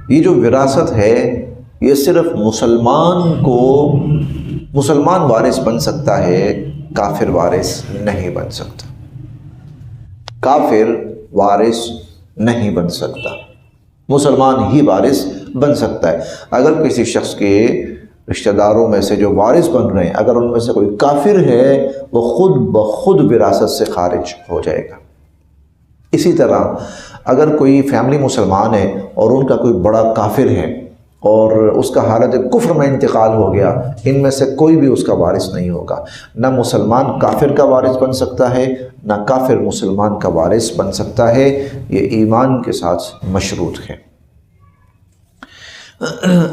[SPEAKER 1] یہ جو وراثت ہے یہ صرف مسلمان وارث بن سکتا ہے، کافر وارث نہیں بن سکتا، کافر وارث نہیں بن سکتا، مسلمان ہی وارث بن سکتا ہے۔ اگر کسی شخص کے رشتہ داروں میں سے جو وارث بن رہے ہیں، اگر ان میں سے کوئی کافر ہے، وہ خود بخود وراثت سے خارج ہو جائے گا، اسی طرح اگر کوئی فیملی مسلمان ہے اور ان کا کوئی بڑا کافر ہے اور اس کا حالت کفر میں انتقال ہو گیا، ان میں سے کوئی بھی اس کا وارث نہیں ہوگا۔ نہ مسلمان کافر کا وارث بن سکتا ہے، نہ کافر مسلمان کا وارث بن سکتا ہے، یہ ایمان کے ساتھ مشروط ہے۔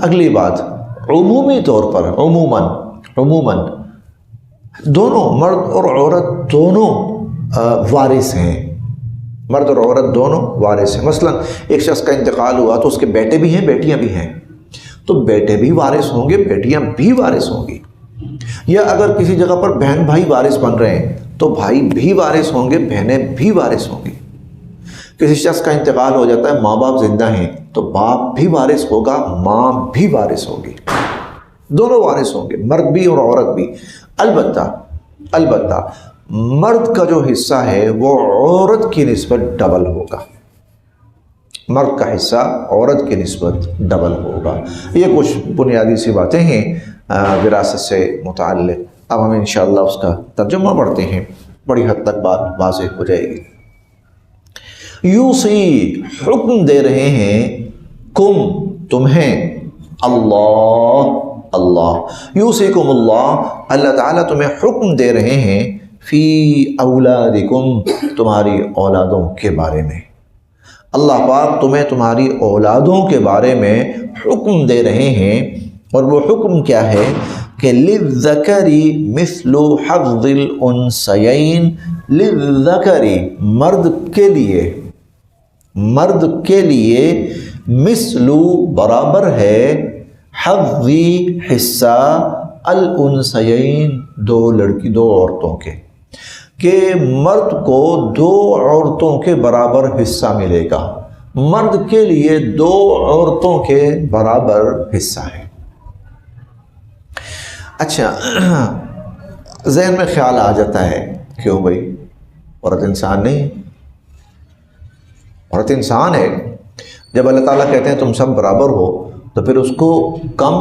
[SPEAKER 1] اگلی بات، عمومی طور پر عموماً دونوں مرد اور عورت دونوں وارث ہیں، مرد اور عورت دونوں وارث ہیں۔ مثلا ایک شخص کا انتقال ہوا تو اس کے بیٹے بھی ہیں، بیٹیاں بھی ہیں، تو بیٹے بھی وارث ہوں گے، بیٹیاں بھی وارث ہوں گی۔ یا اگر کسی جگہ پر بہن بھائی وارث بن رہے ہیں تو بھائی بھی وارث ہوں گے، بہنیں بھی وارث ہوں گی۔ کسی شخص کا انتقال ہو جاتا ہے، ماں باپ زندہ ہیں تو باپ بھی وارث ہوگا، ماں بھی وارث ہوگی، دونوں وارث ہوں گے، مرد بھی اور عورت بھی۔ البتہ مرد کا جو حصہ ہے وہ عورت کی نسبت ڈبل ہوگا، مرد کا حصہ عورت کی نسبت ڈبل ہوگا۔ یہ کچھ بنیادی سی باتیں ہیں وراثت سے متعلق۔ اب ہم انشاءاللہ اس کا ترجمہ پڑھتے ہیں، بڑی حد تک بات واضح ہو جائے گی۔ یوصی حکم دے رہے ہیں، کم تمہیں، اللہ یوصیکم اللہ، اللہ تعالیٰ تمہیں حکم دے رہے ہیں، فی اولادکم، تمہاری اولادوں کے بارے میں۔ اللہ پاک تمہیں تمہاری اولادوں کے بارے میں حکم دے رہے ہیں، اور وہ حکم کیا ہے کہ للذکر مثل حظ الانثیین، للذکر مرد کے لیے مثل برابر ہے، حظ حصہ، الانثیین دو عورتوں کے، کہ مرد کو دو عورتوں کے برابر حصہ ملے گا، مرد کے لیے دو عورتوں کے برابر حصہ ہے۔ اچھا، ذہن میں خیال آ جاتا ہے، کیوں بھائی عورت انسان نہیں ہے؟ عورت انسان ہے، جب اللہ تعالیٰ کہتے ہیں تم سب برابر ہو تو پھر اس کو کم،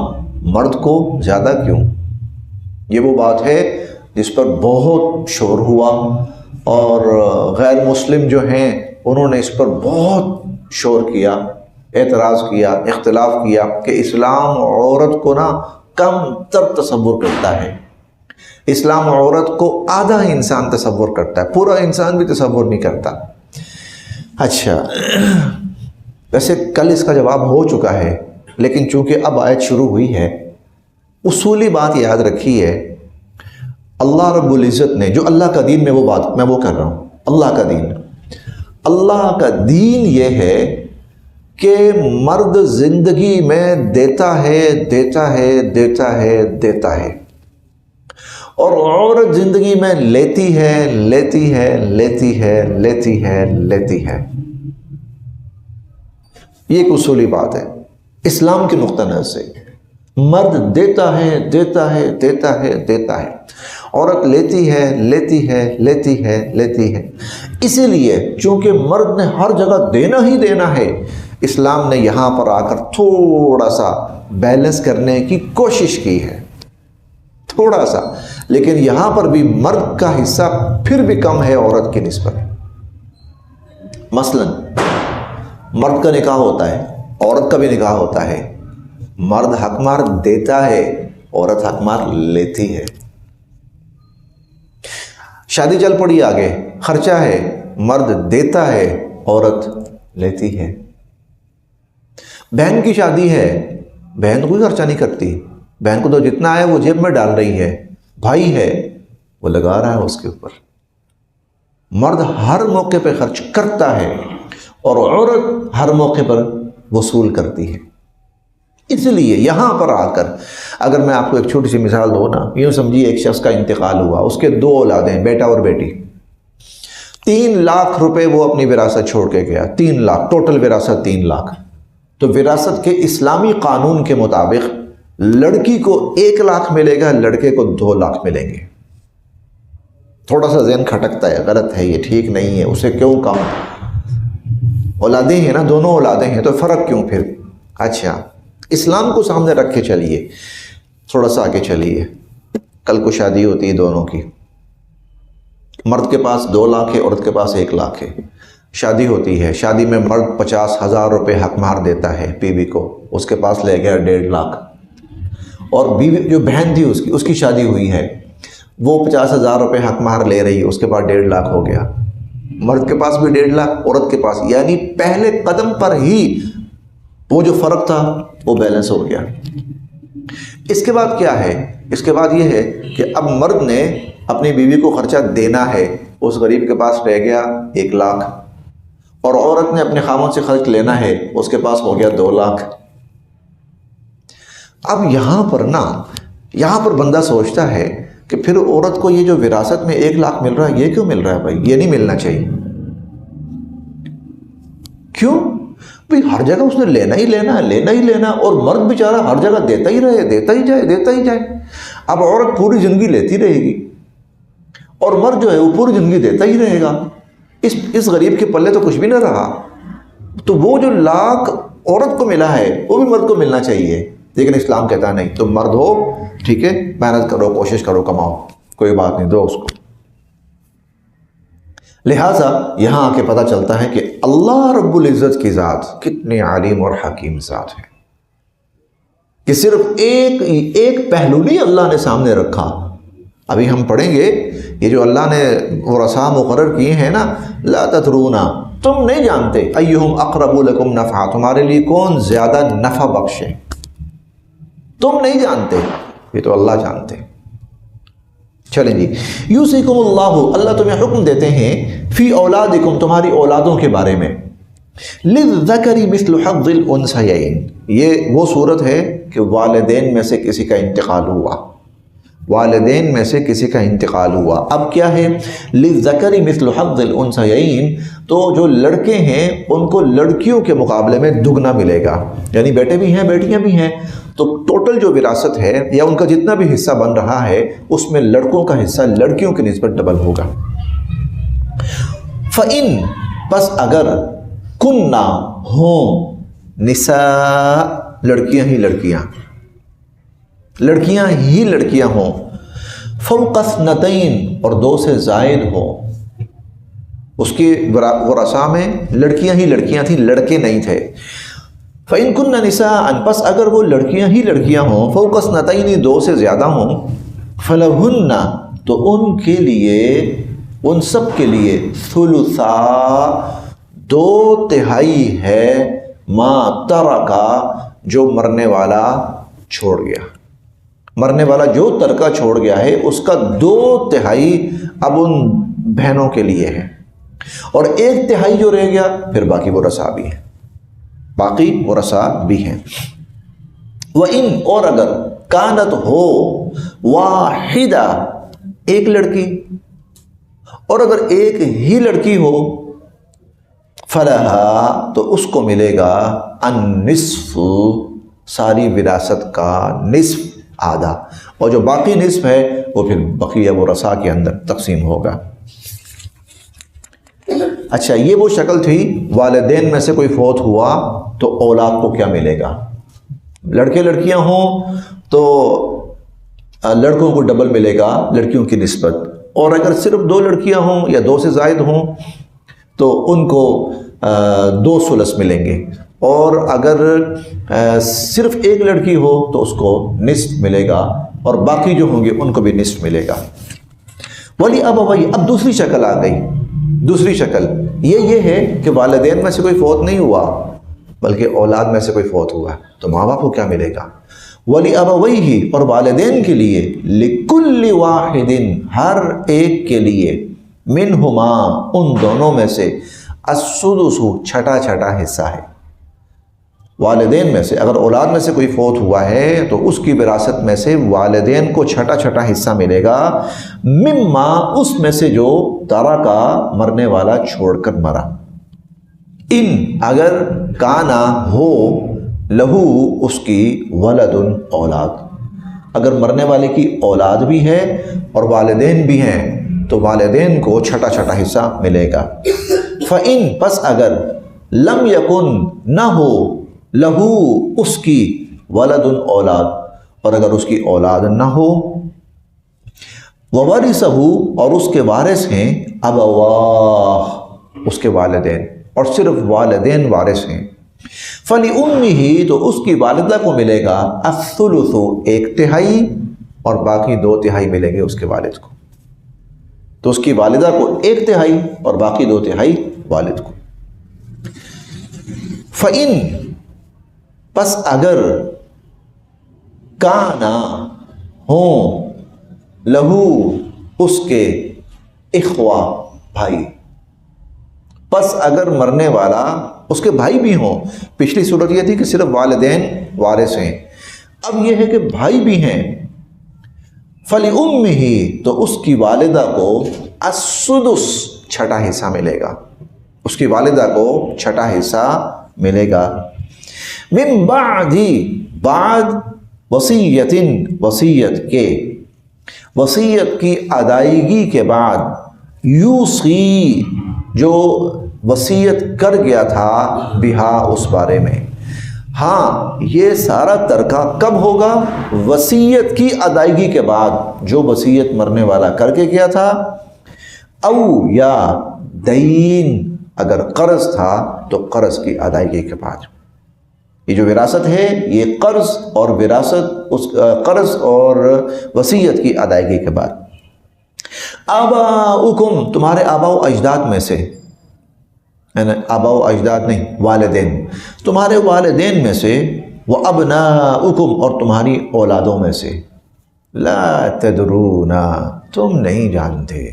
[SPEAKER 1] مرد کو زیادہ کیوں؟ یہ وہ بات ہے جس پر بہت شور ہوا، اور غیر مسلم جو ہیں انہوں نے اس پر بہت شور کیا، اعتراض کیا، اختلاف کیا کہ اسلام عورت کو کم تر تصور کرتا ہے، اسلام عورت کو آدھا انسان تصور کرتا ہے، پورا انسان بھی تصور نہیں کرتا۔ اچھا، ویسے کل اس کا جواب ہو چکا ہے، لیکن چونکہ اب آیت شروع ہوئی ہے، اصولی بات یاد رکھی ہے، اللہ رب العزت نے جو اللہ کا دین میں وہ بات میں وہ کر رہا ہوں، اللہ کا دین یہ ہے کہ مرد زندگی میں دیتا ہے، اور عورت زندگی میں لیتی ہے۔ یہ ایک اصولی بات ہے اسلام کے نقطہ نظر سے، مرد دیتا ہے، عورت لیتی ہے۔ اسی لیے چونکہ مرد نے ہر جگہ دینا ہی دینا ہے، اسلام نے یہاں پر آ کر تھوڑا سا بیلنس کرنے کی کوشش کی ہے، تھوڑا سا، لیکن یہاں پر بھی مرد کا حصہ پھر بھی کم ہے عورت کی نسبت۔ مثلا مرد کا نکاح ہوتا ہے، عورت کا بھی نکاح ہوتا ہے، مرد حق مار دیتا ہے، عورت حق مار لیتی ہے۔ شادی چل پڑی آگے، خرچہ ہے، مرد دیتا ہے، عورت لیتی ہے۔ بہن کی شادی ہے، بہن کوئی خرچہ نہیں کرتی، بہن کو تو جتنا ہے وہ جیب میں ڈال رہی ہے، بھائی ہے وہ لگا رہا ہے اس کے اوپر۔ مرد ہر موقع پہ خرچ کرتا ہے اور عورت ہر موقع پر وصول کرتی ہے۔ اس لیے یہاں پر آ کر اگر میں آپ کو ایک چھوٹی سی مثال دوں یوں سمجھیے ایک شخص کا انتقال ہوا، اس کے دو اولادیں، بیٹا اور بیٹی، 3 لاکھ روپے وہ اپنی وراثت چھوڑ کے گیا، 3 لاکھ ٹوٹل وراثت، 3 لاکھ۔ تو وراثت کے اسلامی قانون کے مطابق لڑکی کو 1 لاکھ ملے گا، لڑکے کو 2 لاکھ ملیں گے۔ تھوڑا سا ذہن کھٹکتا ہے، غلط ہے یہ، ٹھیک نہیں ہے، اسے کیوں کم؟ اولادیں ہیں نا، دونوں اولادیں ہیں، تو فرق کیوں پھر؟ اچھا، اسلام کو سامنے رکھ کے چلیے، تھوڑا سا آگے چلیے۔ کل کو شادی ہوتی ہے دونوں کی، مرد کے پاس 2 لاکھ ہے، عورت کے پاس 1 لاکھ ہے۔ شادی ہوتی ہے، شادی میں مرد 50,000 روپے حق مہر دیتا ہے بیوی کو، اس کے پاس لے گیا 1.5 لاکھ، اور بیوی جو بہن تھی اس کی شادی ہوئی ہے، وہ 50,000 روپے حق مہر لے رہی ہے، اس کے پاس 1.5 لاکھ ہو گیا، مرد کے پاس بھی 1.5 لاکھ، عورت کے پاس، یعنی پہلے قدم پر ہی وہ جو فرق تھا وہ بیلنس ہو گیا۔ اس کے بعد کیا ہے؟ اس کے بعد یہ ہے کہ اب مرد نے اپنی بیوی کو خرچہ دینا ہے، اس غریب کے پاس رہ گیا 1 لاکھ، اور عورت نے اپنے خامن سے خرچ لینا ہے، اس کے پاس ہو گیا 2 لاکھ۔ اب یہاں پر بندہ سوچتا ہے کہ پھر عورت کو یہ جو وراثت میں 1 لاکھ مل رہا ہے، یہ کیوں مل رہا ہے بھائی؟ یہ نہیں ملنا چاہیے۔ کیوں؟ بھائی ہر جگہ اس نے لینا ہی لینا، اور مرد بیچارہ ہر جگہ دیتا ہی رہے، دیتا ہی جائے۔ اب عورت پوری زندگی لیتی رہے گی، اور مرد جو ہے وہ پوری زندگی دیتا ہی رہے گا، اس غریب کے پلے تو کچھ بھی نہ رہا۔ تو وہ جو 1 لاکھ عورت کو ملا ہے وہ بھی مرد کو ملنا چاہیے، لیکن اسلام کہتا نہیں، تم مرد ہو، ٹھیک ہے، محنت کرو، کوشش کرو، کماؤ، کوئی بات نہیں، دو اس کو۔ لہٰذا یہاں آ کے پتہ چلتا ہے کہ اللہ رب العزت کی ذات کتنی عالم اور حکیم ذات ہے، کہ صرف ایک پہلو نہیں اللہ نے سامنے رکھا۔ ابھی ہم پڑھیں گے یہ جو اللہ نے ورثاء مقرر کیے ہیں نا، لا تدرونا، تم نہیں جانتے، ایہم اقرب لکم نفعا، تمہارے لیے کون زیادہ نفع بخش ہے، تم نہیں جانتے، یہ تو اللہ جانتے۔ چلیں جی، یوصیکم اللہ، اللہ تمہیں حکم دیتے ہیں، فی اولادکم، تمہاری اولادوں کے بارے میں، للذکر مثل حظ الانثیین، یہ وہ صورت ہے کہ والدین میں سے کسی کا انتقال ہوا، اب کیا ہے؟ للذکر مثل حظ الانثیین، تو جو لڑکے ہیں ان کو لڑکیوں کے مقابلے میں دگنا ملے گا، یعنی بیٹے بھی ہیں بیٹیاں بھی ہیں، تو ٹوٹل جو وراثت ہے یا ان کا جتنا بھی حصہ بن رہا ہے اس میں لڑکوں کا حصہ لڑکیوں کی نسبت ڈبل ہوگا۔ فَإِن، پس اگر، کننا، ہوں، نساء، لڑکیاں ہی لڑکیاں ہوں، فوق اثنتین، اور 2 سے زائد ہوں، اس کے ورثاء میں لڑکیاں ہی لڑکیاں تھیں، لڑکے نہیں تھے۔ فَإِن كُنَّ نِسَاءً، پس اگر وہ لڑکیاں ہی لڑکیاں ہوں، فوق اثنتین، 2 سے زیادہ ہوں، فَلَهُنَّ، تو ان کے لیے، ان سب کے لیے، ثلثا، 2/3 ہے، ما ترکا، جو مرنے والا چھوڑ گیا، مرنے والا جو ترکہ چھوڑ گیا ہے اس کا 2/3 اب ان بہنوں کے لیے ہے، اور 1/3 جو رہ گیا پھر باقی ورثاء بھی ہیں، وَإِن، اور اگر، کانت، ہو، واحدہ، ایک لڑکی، اور اگر ایک ہی لڑکی ہو، فَلَهَا، تو اس کو ملے گا، النصف، ساری وراثت کا نصف، آدھا، اور جو باقی نصف ہے وہ پھر بقیہ ورثاء کے اندر تقسیم ہوگا۔ اچھا، یہ وہ شکل تھی، والدین میں سے کوئی فوت ہوا تو اولاد کو کیا ملے گا؟ لڑکے لڑکیاں ہوں تو لڑکوں کو ڈبل ملے گا لڑکیوں کی نسبت، اور اگر صرف 2 لڑکیاں ہوں یا 2 سے زائد ہوں تو ان کو 2 ثلث ملیں گے، اور اگر صرف 1 لڑکی ہو تو اس کو نصف ملے گا، اور باقی جو ہوں گے ان کو بھی نصف ملے گا۔ ولی اب دوسری شکل آ گئی، دوسری شکل یہ ہے کہ والدین میں سے کوئی فوت نہیں ہوا بلکہ اولاد میں سے کوئی فوت ہوا، تو ماں باپ کو کیا ملے گا؟ ولی ابویہ، اور والدین کے لیے، لکل واحد، ہر ایک کے لیے، منہما، ان دونوں میں سے، السدس، چھٹا حصہ ہے۔ والدین میں سے اگر اولاد میں سے کوئی فوت ہوا ہے تو اس کی وراثت میں سے والدین کو چھٹا حصہ ملے گا، مما، اس میں سے جو ترکا، مرنے والا چھوڑ کر مرا، ان، اگر، کانا، ہو، لہو، اس کی، ولد، اولاد، اگر مرنے والے کی اولاد بھی ہے اور والدین بھی ہیں تو والدین کو چھٹا حصہ ملے گا۔ فَإِن، پس اگر، لم یکن، نہ ہو، لہو، اس کی، ولد، اولاد، اور اگر اس کی اولاد نہ ہو، وورثہ، اور اس کے وارث ہیں، ابواہ، اس کے والدین، اور صرف والدین وارث ہیں، فَلِأُمِّهِ تو اس کی والدہ کو ملے گا الثُّلُثُ 1/3 اور باقی 2/3 ملیں گے اس کے والد کو۔ تو اس کی والدہ کو 1/3 اور باقی 2/3 والد کو۔ فَإِن پس اگر کانا ہوں لہو اس کے اخوا بھائی، پس اگر مرنے والا اس کے بھائی بھی ہوں، پچھلی صورت یہ تھی کہ صرف والدین وارث ہیں، اب یہ ہے کہ بھائی بھی ہیں، فَلِأُمِّهِ تو اس کی والدہ کو السدس 6واں حصہ ملے گا، اس کی والدہ کو 6واں حصہ ملے گا، من بعد وصیت وصیت کے، وصیت کی ادائیگی کے بعد، یوصی جو وصیت کر گیا تھا، بہا اس بارے میں۔ ہاں یہ سارا ترکہ کب ہوگا؟ وصیت کی ادائیگی کے بعد، جو وصیت مرنے والا کر کے گیا تھا، او یا دین اگر قرض تھا تو قرض کی ادائیگی کے بعد۔ یہ جو وراثت ہے یہ قرض اور وراثت، اس قرض اور وصیت کی ادائیگی کے بعد۔ آباؤکم تمہارے آباء و اجداد میں سے، یعنی آباء و اجداد نہیں والدین، تمہارے والدین میں سے، وابناؤکم اور تمہاری اولادوں میں سے، لا تدرون تم نہیں جانتے،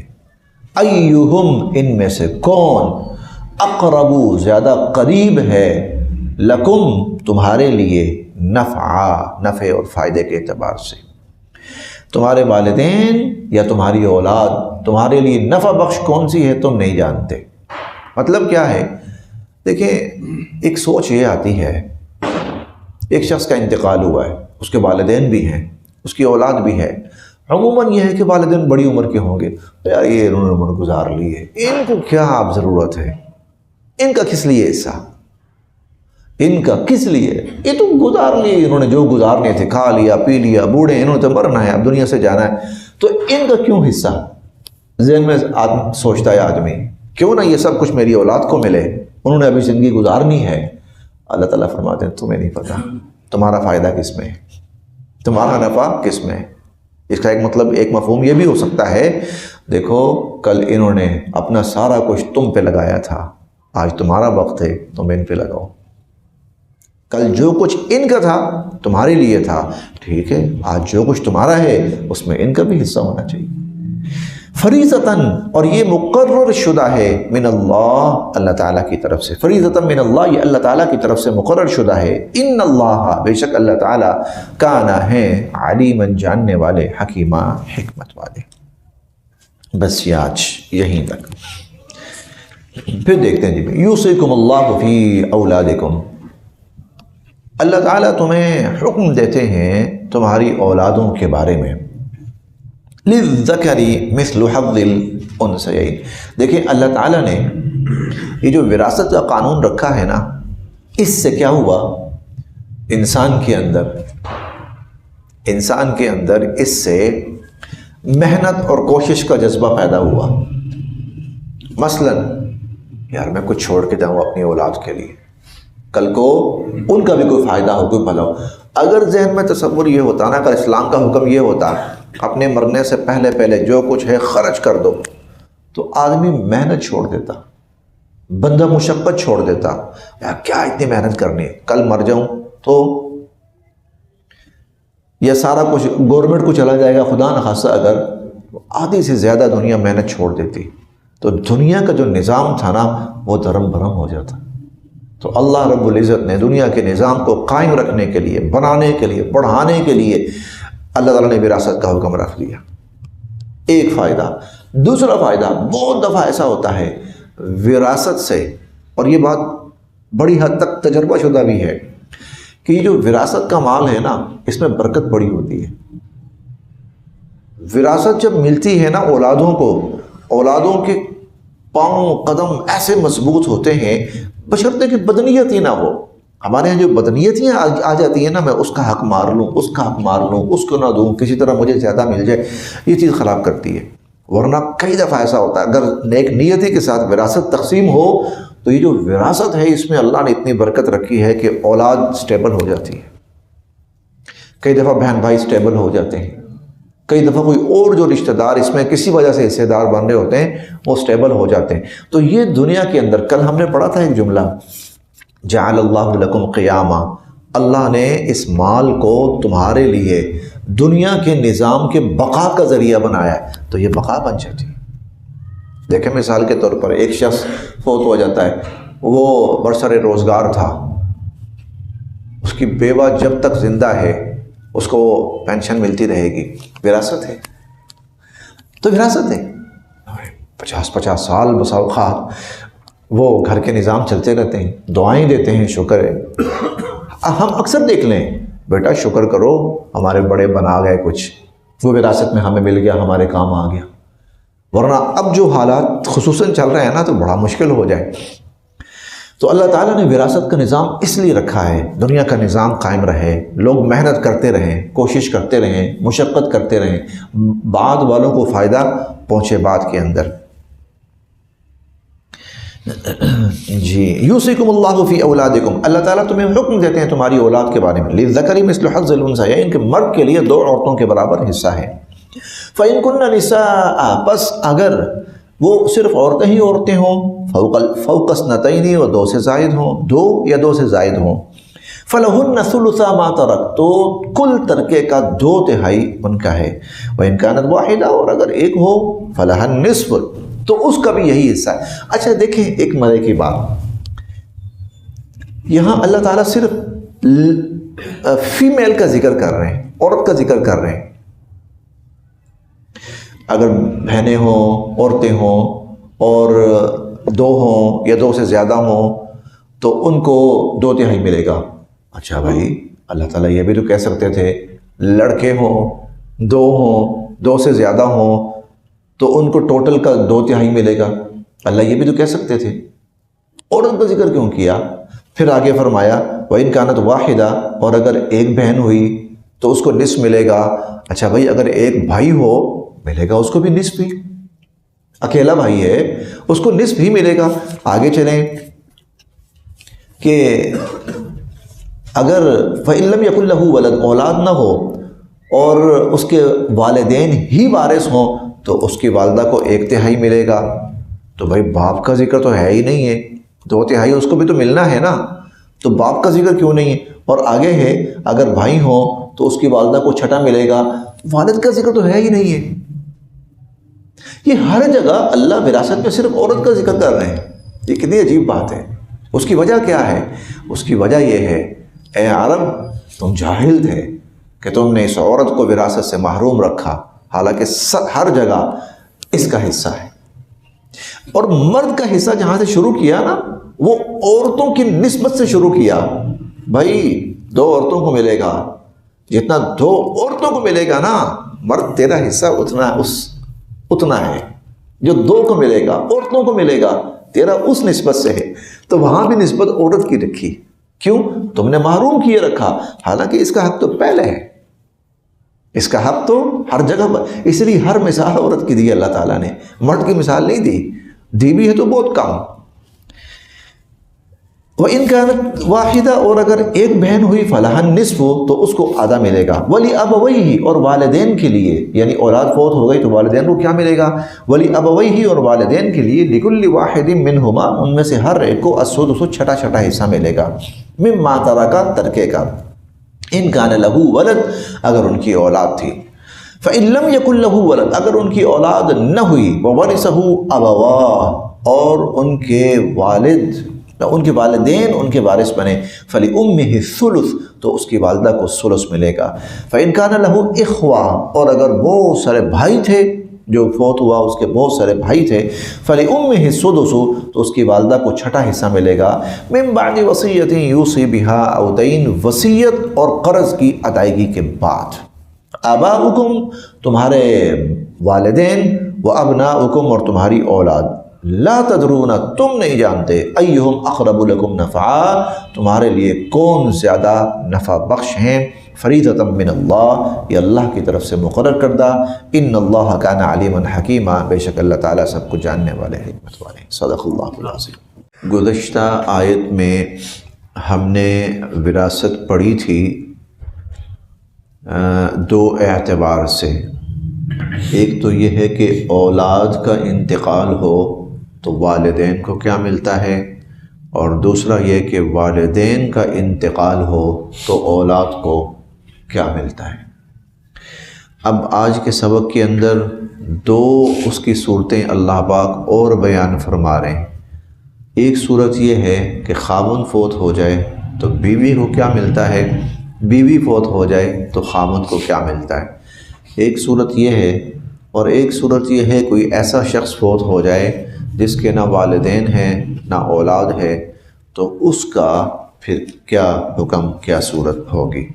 [SPEAKER 1] ایہم ان میں سے کون، اقرب زیادہ قریب ہے، لکم تمہارے لیے، نفع اور فائدے کے اعتبار سے، تمہارے والدین یا تمہاری اولاد تمہارے لیے نفع بخش کون سی ہے تم نہیں جانتے۔ مطلب کیا ہے؟ دیکھیں ایک سوچ یہ آتی ہے، ایک شخص کا انتقال ہوا ہے، اس کے والدین بھی ہیں، اس کی اولاد بھی ہے، عموماً یہ ہے کہ والدین بڑی عمر کے ہوں گے، یار یہ انہوں نے عمر گزار لی ہے، ان کو کیا آپ ضرورت ہے، ان کا کس لیے حصہ، ان کا کس لیے، یہ تو گزار لیے، انہوں نے جو گزارنے تھے کھا لیا پی لیا، بوڑھے انہوں نے تو مرنا ہے، اب دنیا سے جانا ہے، تو ان کا کیوں حصہ؟ ذہن میں سوچتا ہے آدمی، کیوں نہ یہ سب کچھ میری اولاد کو ملے، انہوں نے ابھی زندگی گزارنی ہے۔ اللہ تعالیٰ فرماتے ہیں تمہیں نہیں پتہ تمہارا فائدہ کس میں ہے، تمہارا نفع کس میں ہے۔ اس کا ایک مطلب، ایک مفہوم یہ بھی ہو سکتا ہے، دیکھو کل انہوں نے اپنا سارا کچھ تم پہ لگایا تھا، آج تمہارا وقت ہے تم ان پہ لگاؤ، کل جو کچھ ان کا تھا تمہارے لیے تھا، ٹھیک ہے، آج جو کچھ تمہارا ہے اس میں ان کا بھی حصہ ہونا چاہیے۔ فریضتاً اور یہ مقرر شدہ ہے، من اللہ اللہ تعالیٰ کی طرف سے، فریضتاً من اللہ یہ اللہ تعالیٰ کی طرف سے مقرر شدہ ہے، ان اللہ بے شک اللہ تعالیٰ کانا ہے علیماً جاننے والے، حکیمہ حکمت والے۔ بس یہ آج یہیں تک، پھر دیکھتے ہیں جی، یوصیکم اللہ فی اولادکم، اللہ تعالیٰ تمہیں حکم دیتے ہیں تمہاری اولادوں کے بارے میں، للذکر مثل حظ الانثیین۔ دیکھیں اللہ تعالیٰ نے یہ جو وراثت کا قانون رکھا ہے نا، اس سے کیا ہوا، انسان کے اندر اس سے محنت اور کوشش کا جذبہ پیدا ہوا۔ مثلا یار میں کچھ چھوڑ کے جاؤں اپنی اولاد کے لیے، کل کو ان کا بھی کوئی فائدہ ہو، کوئی بھلا ہو۔ اگر ذہن میں تصور یہ ہوتا نا، اگر اسلام کا حکم یہ ہوتا اپنے مرنے سے پہلے جو کچھ ہے خرچ کر دو، تو آدمی محنت چھوڑ دیتا، بندہ مشقت چھوڑ دیتا، یار کیا اتنی محنت کرنی ہے، کل مر جاؤں تو یہ سارا کچھ گورنمنٹ کو چلا جائے گا، خدا نخواستہ اگر آدھی سے زیادہ دنیا محنت چھوڑ دیتی تو دنیا کا جو نظام تھا نا وہ دھرم بھرم ہو جاتا۔ تو اللہ رب العزت نے دنیا کے نظام کو قائم رکھنے کے لیے، بنانے کے لیے، بڑھانے کے لیے اللہ تعالیٰ نے وراثت کا حکم رکھ دیا۔ ایک فائدہ۔ دوسرا فائدہ، بہت دفعہ ایسا ہوتا ہے وراثت سے، اور یہ بات بڑی حد تک تجربہ شدہ بھی ہے، کہ یہ جو وراثت کا مال ہے نا اس میں برکت بڑی ہوتی ہے۔ وراثت جب ملتی ہے نا اولادوں کو، اولادوں کے پاؤں قدم ایسے مضبوط ہوتے ہیں، بشرطے کہ بدنیت ہی نہ ہو۔ ہمارے یہاں جو بدنیتیاں آ جاتی ہیں نا، میں اس کا حق مار لوں، اس کا حق مار لوں، اس کو نہ دوں، کسی طرح مجھے زیادہ مل جائے، یہ چیز خراب کرتی ہے۔ ورنہ کئی دفعہ ایسا ہوتا ہے اگر نیک نیتی کے ساتھ وراثت تقسیم ہو تو یہ جو وراثت ہے اس میں اللہ نے اتنی برکت رکھی ہے کہ اولاد سٹیبل ہو جاتی ہے. کئی دفعہ بہن بھائی سٹیبل ہو جاتے ہیں، کئی دفعہ کوئی اور جو رشتہ دار اس میں کسی وجہ سے حصے دار بن رہے ہوتے ہیں وہ سٹیبل ہو جاتے ہیں. تو یہ دنیا کے اندر کل ہم نے پڑھا تھا ایک جملہ، جعل اللہ لکم قیاما، اللہ نے اس مال کو تمہارے لیے دنیا کے نظام کے بقا کا ذریعہ بنایا ہے، تو یہ بقا بن جاتی ہے. دیکھیں مثال کے طور پر ایک شخص فوت ہو جاتا ہے، وہ برسر روزگار تھا، اس کی بیوہ جب تک زندہ ہے اس کو پینشن ملتی رہے گی، وراثت ہے. تو وراثت ہے 50 سال بسا اوقات وہ گھر کے نظام چلتے رہتے ہیں، دعائیں دیتے ہیں، شکر ہے. ہم اکثر دیکھ لیں بیٹا شکر کرو ہمارے بڑے بنا گئے کچھ، وہ وراثت میں ہمیں مل گیا، ہمارے کام آ گیا. ورنہ اب جو حالات خصوصاً چل رہے ہیں نا تو بڑا مشکل ہو جائے. تو اللہ تعالیٰ نے وراثت کا نظام اس لیے رکھا ہے دنیا کا نظام قائم رہے، لوگ محنت کرتے رہیں، کوشش کرتے رہیں، مشقت کرتے رہیں، بعد والوں کو فائدہ پہنچے بعد کے اندر. جی یوصیکم اللہ فی اولادکم، اللہ تعالیٰ تمہیں حکم دیتے ہیں تمہاری اولاد کے بارے میں، للذکر مثل حظ الانثیین، کہ مرد کے لیے 2 عورتوں کے برابر حصہ ہے. فَإِن كُنَّ نِسَاءً، پس اگر وہ صرف عورتیں ہی عورتیں ہوں، فوق اثنتین و 2 سے زائد ہوں، 2 یا 2 سے زائد ہوں، فَلَهُنَّ ثُلُثَا مَا تَرَكْ، تو کل ترکے کا 2/3 ان کا ہے. وَإِن كَانَتْ وَاحِدَةً، اور اگر ایک ہو، فَلَهَا النِّصْفُ، تو اس کا بھی یہی حصہ ہے. اچھا دیکھیں ایک مزے کی بات، یہاں اللہ تعالیٰ صرف فیمیل کا ذکر کر رہے ہیں، عورت کا ذکر کر رہے ہیں. اگر بہنیں ہوں، عورتیں ہوں اور 2 ہوں یا 2 سے زیادہ ہوں تو ان کو 2/3 ملے گا. اچھا بھائی اللہ تعالیٰ یہ بھی تو کہہ سکتے تھے لڑکے ہوں، 2 ہوں، 2 سے زیادہ ہوں تو ان کو ٹوٹل کا 2/3 ملے گا. اللہ یہ بھی تو کہہ سکتے تھے، عورت کا ذکر کیوں کیا؟ پھر آگے فرمایا وَإِن كَانَتْ وَاحِدَةً، اور اگر ایک بہن ہوئی تو اس کو نصف ملے گا. اچھا بھائی اگر ایک بھائی ہو ملے گا اس کو بھی نصف ہی، اکیلا بھائی ہے اس کو نصف ہی ملے گا. آگے چلیں کہ اگر فَإِن لَمْ يَكُنْ لَهُ وَلَدٌ، اولاد نہ ہو اور اس کے والدین ہی وارث ہوں تو اس کی والدہ کو 1/3 ملے گا. تو بھائی باپ کا ذکر تو ہے ہی نہیں ہے، 2/3 اس کو بھی تو ملنا ہے نا، تو باپ کا ذکر کیوں نہیں ہے؟ اور آگے ہے اگر بھائی ہوں تو اس کی والدہ کو 1/6 ملے گا، والد کا ذکر تو ہے ہی نہیں ہے. یہ ہر جگہ اللہ وراثت میں صرف عورت کا ذکر کر رہے ہیں. یہ کتنی عجیب بات ہے. اس کی وجہ کیا ہے؟ اس کی وجہ یہ ہے اے عرب تم جاہل تھے کہ تم نے اس عورت کو وراثت سے محروم رکھا، حالانکہ ہر جگہ اس کا حصہ ہے. اور مرد کا حصہ جہاں سے شروع کیا نا وہ عورتوں کی نسبت سے شروع کیا. بھائی 2 عورتوں کو ملے گا، جتنا 2 عورتوں کو ملے گا نا مرد تیرا حصہ اتنا ہے، جو 2 کو ملے گا عورتوں کو ملے گا تیرا اس نسبت سے ہے. تو وہاں بھی نسبت عورت کی رکھی، کیوں؟ تم نے محروم کیے رکھا، حالانکہ اس کا حق تو پہلے ہے، اس کا حق تو ہر جگہ پر. اس لیے ہر مثال عورت کی دی اللہ تعالیٰ نے، مرد کی مثال نہیں دی بھی ہے تو بہت کم. وَإِن كَانَتْ وَاحِدَةً، اور اگر ایک بہن ہوئی فَلَهَا النِّصْفُ، تو اس کو آدھا ملے گا. وَلِأَبَوَيْهِ، اور والدین کے لیے، یعنی اولاد فوت ہو گئی تو والدین کو کیا ملے گا؟ وَلِأَبَوَيْهِ، اور والدین کے لیے لِكُلِّ وَاحِدٍ مِّنْهُمَا، ان میں سے ہر ایک کو السُّدُسُ 6 حصہ ملے گا. مِمَّا تَرَكَ، ترکے کا. إِن كَانَ لَهُ وَلَدٌ، اگر ان کی اولاد تھی. فَإِن لَمْ يَكُنْ لَهُ وَلَدٌ، اگر ان کی اولاد نہ ہوئی. وَوَرِثَهُ أَبَوَاهُ، اور ان کے والدین ان کے وارث بنے. فَلِأُمِّهِ الثُّلُثُ، تو اس کی والدہ کو ثلث ملے گا. فَإِن كَانَ لَهُ إِخْوَةٌ، اور اگر بہت سارے بھائی تھے، جو فوت ہوا اس کے بہت سارے بھائی تھے. فَلِأُمِّهِ السُّدُسُ، تو اس کی والدہ کو 6 حصہ ملے گا. مِن بَعْدِ وَصِيَّةٍ يُوصِي بِهَا أَوْ دَيْنٍ، وصیت اور قرض کی ادائیگی کے بعد. آباؤکم، تمہارے والدین، وابناؤکم، اور تمہاری اولاد. لا تدرون تم نہیں جانتے ایہم اقرب لکم نفعا تمہارے لیے کون زیادہ نفع بخش ہیں، فریضۃ من اللہ یہ اللہ کی طرف سے مقرر کردہ، ان اللہ کان علیما حکیما بے شک اللہ تعالیٰ سب کو جاننے والے حکمت والے۔ صدق اللہ العظیم۔ گزشتہ آیت میں ہم نے وراثت پڑھی تھی دو اعتبار سے، ایک تو یہ ہے کہ اولاد کا انتقال ہو تو والدین کو کیا ملتا ہے، اور دوسرا یہ کہ والدین کا انتقال ہو تو اولاد کو کیا ملتا ہے۔ اب آج کے سبق کے اندر دو اس کی صورتیں اللہ پاک اور بیان فرما رہے ہیں۔ ایک صورت یہ ہے کہ خاوند فوت ہو جائے تو بیوی کو کیا ملتا ہے، بیوی فوت ہو جائے تو خاوند کو کیا ملتا ہے، ایک صورت یہ ہے، اور ایک صورت یہ ہے کوئی ایسا شخص فوت ہو جائے جس کے نہ والدین ہیں نہ اولاد ہے، تو اس کا پھر کیا حکم، کیا صورت ہوگی۔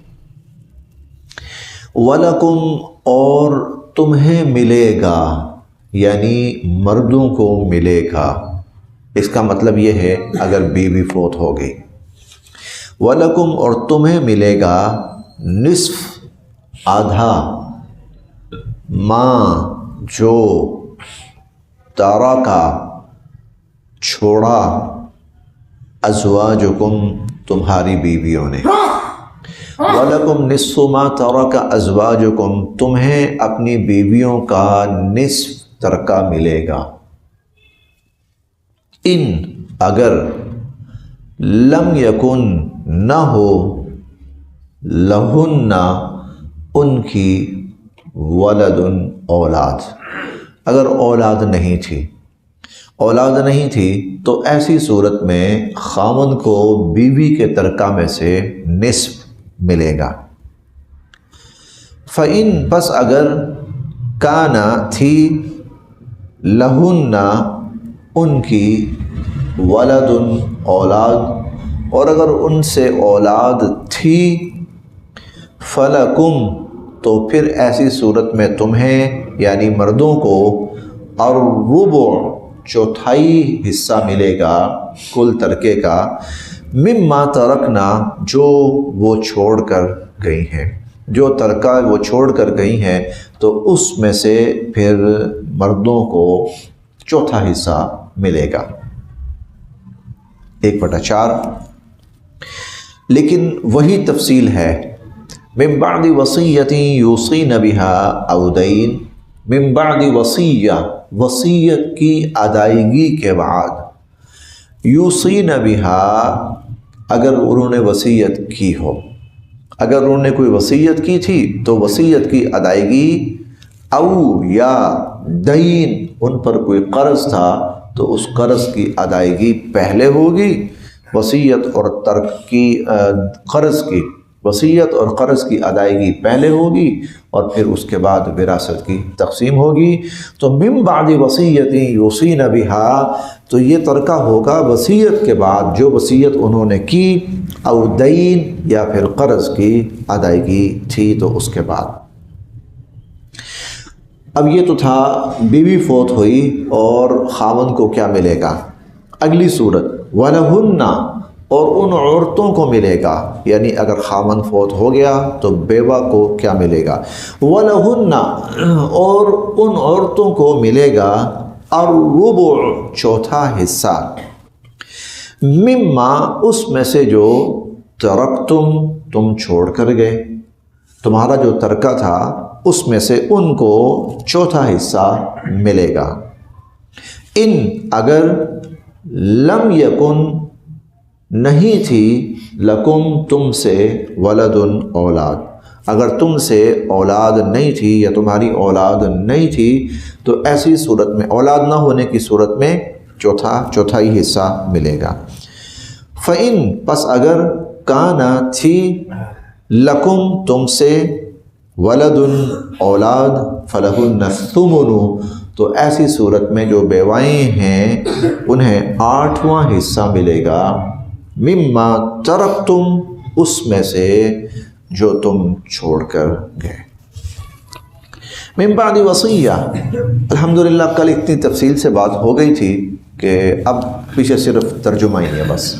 [SPEAKER 1] وَلَكُمْ اور تمہیں ملے گا، یعنی مردوں کو ملے گا، اس کا مطلب یہ ہے اگر بیوی فوت ہو گئی۔ وَلَكُمْ اور تمہیں ملے گا نصف آدھا ماں جو تارکا چھوڑا ازواجکم تمہاری بیویوں نے، وَلَكُمْ نِصْفُ مَا تَرَكَ أَزْوَاجُكُمْ تمہیں اپنی بیویوں کا نصف ترکہ ملے گا، ان اگر لم یکن نہ ہو لہن ان کی ولد اولاد، اگر اولاد نہیں تھی، اولاد نہیں تھی تو ایسی صورت میں خاوند کو بیوی کے ترکہ میں سے نصف ملے گا۔ فَإِن پس اگر کانا تھی لہن ان کی ولد اولاد، اور اگر ان سے اولاد تھی، فَلَكُمْ تو پھر ایسی صورت میں تمہیں یعنی مردوں کو الربع چوتھائی حصہ ملے گا کل ترکے کا، مما ترکنا جو وہ چھوڑ کر گئی ہیں، جو ترکہ وہ چھوڑ کر گئی ہیں تو اس میں سے پھر مردوں کو چوتھا حصہ ملے گا، 1/4۔ لیکن وہی تفصیل ہے، من بعد وصیۃ یوصین بہا او دین، من بعد وصیہ وصیت کی ادائیگی کے بعد، یوصین بہا اگر انہوں نے وصیت کی ہو، اگر انہوں نے کوئی وصیت کی تھی تو وصیت کی ادائیگی، او یا دین ان پر کوئی قرض تھا تو اس قرض کی ادائیگی پہلے ہوگی، وصیت اور ترک کی قرض کی وصیت اور قرض کی ادائیگی پہلے ہوگی، اور پھر اس کے بعد وراثت کی تقسیم ہوگی۔ تو من بعد وصیت یوصین بہا تو یہ ترکہ ہوگا وصیت کے بعد جو وصیت انہوں نے کی، او دین یا پھر قرض کی ادائیگی تھی تو اس کے بعد۔ اب یہ تو تھا بیوی فوت ہوئی اور خاوند کو کیا ملے گا۔ اگلی صورت وَلَهُنَّ اور ان عورتوں کو ملے گا، یعنی اگر خاوند فوت ہو گیا تو بیوہ کو کیا ملے گا، وَلَهُنَّ اور ان عورتوں کو ملے گا الربع چوتھا حصہ، مما اس میں سے جو ترکتم تم چھوڑ کر گئے، تمہارا جو ترکہ تھا اس میں سے ان کو چوتھا حصہ ملے گا، ان اگر لم یکن نہیں تھی لکم تم سے ولد اولاد، اگر تم سے اولاد نہیں تھی یا تمہاری اولاد نہیں تھی تو ایسی صورت میں اولاد نہ ہونے کی صورت میں چوتھائی حصہ ملے گا۔ فَإِن پس اگر کانا تھی لکم تم سے ولد اولاد فلہن الثمن تو ایسی صورت میں جو بیوائیں ہیں انہیں 8واں حصہ ملے گا، مما ترکتم اس میں سے جو تم چھوڑ کر گئے۔ من بعد وصیہ، الحمدللہ کل اتنی تفصیل سے بات ہو گئی تھی کہ اب پیچھے صرف ترجمہ ہی ہے، بس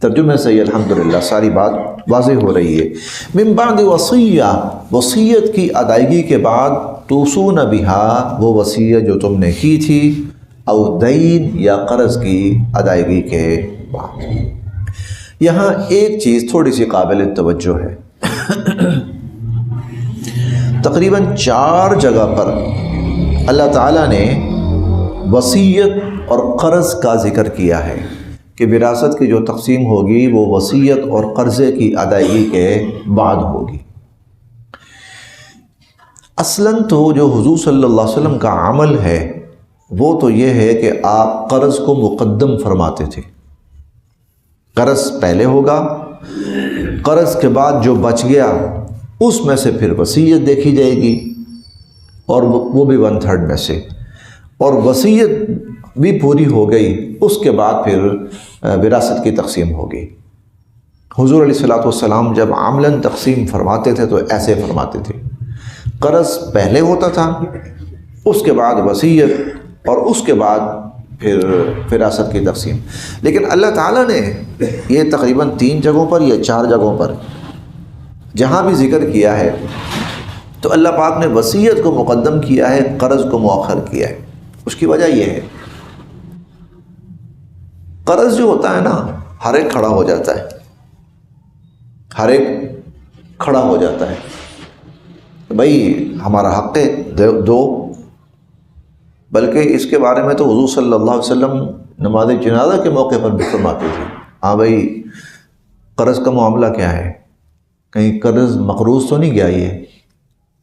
[SPEAKER 1] ترجمے سے ہی الحمدللہ ساری بات واضح ہو رہی ہے۔ من بعد وصیہ، وصیت کی ادائیگی کے بعد، توصون بہا، وہ وصیت جو تم نے کی تھی، او دین، یا قرض کی ادائیگی کے بعد۔ یہاں ایک چیز تھوڑی سی قابل توجہ ہے، تقریباً 4 جگہ پر اللہ تعالیٰ نے وصیت اور قرض کا ذکر کیا ہے کہ وراثت کی جو تقسیم ہوگی وہ وصیت اور قرضے کی ادائیگی کے بعد ہوگی۔ اصلاً تو جو حضور صلی اللہ علیہ وسلم کا عمل ہے وہ تو یہ ہے کہ آپ قرض کو مقدم فرماتے تھے، قرض پہلے ہوگا، قرض کے بعد جو بچ گیا اس میں سے پھر وصیت دیکھی جائے گی، اور وہ بھی 1/3 میں سے، اور وصیت بھی پوری ہو گئی اس کے بعد پھر وراثت کی تقسیم ہوگی۔ حضور علیہ الصلوۃ والسلام جب عملاً تقسیم فرماتے تھے تو ایسے فرماتے تھے، قرض پہلے ہوتا تھا، اس کے بعد وصیت، اور اس کے بعد پھر وراثت کی تقسیم۔ لیکن اللہ تعالیٰ نے یہ تقریباً 3 جگہوں پر یا 4 جگہوں پر جہاں بھی ذکر کیا ہے تو اللہ پاک نے وصیت کو مقدم کیا ہے، قرض کو مؤخر کیا ہے۔ اس کی وجہ یہ ہے، قرض جو ہوتا ہے نا، ہر ایک کھڑا ہو جاتا ہے، ہر ایک کھڑا ہو جاتا ہے، بھائی ہمارا حق ہے دو، بلکہ اس کے بارے میں تو حضور صلی اللہ علیہ وسلم نماز جنازہ کے موقع پر بھی فرماتے تھے، ہاں بھائی قرض کا معاملہ کیا ہے، کہیں قرض مقروض تو نہیں گیا؟ یہ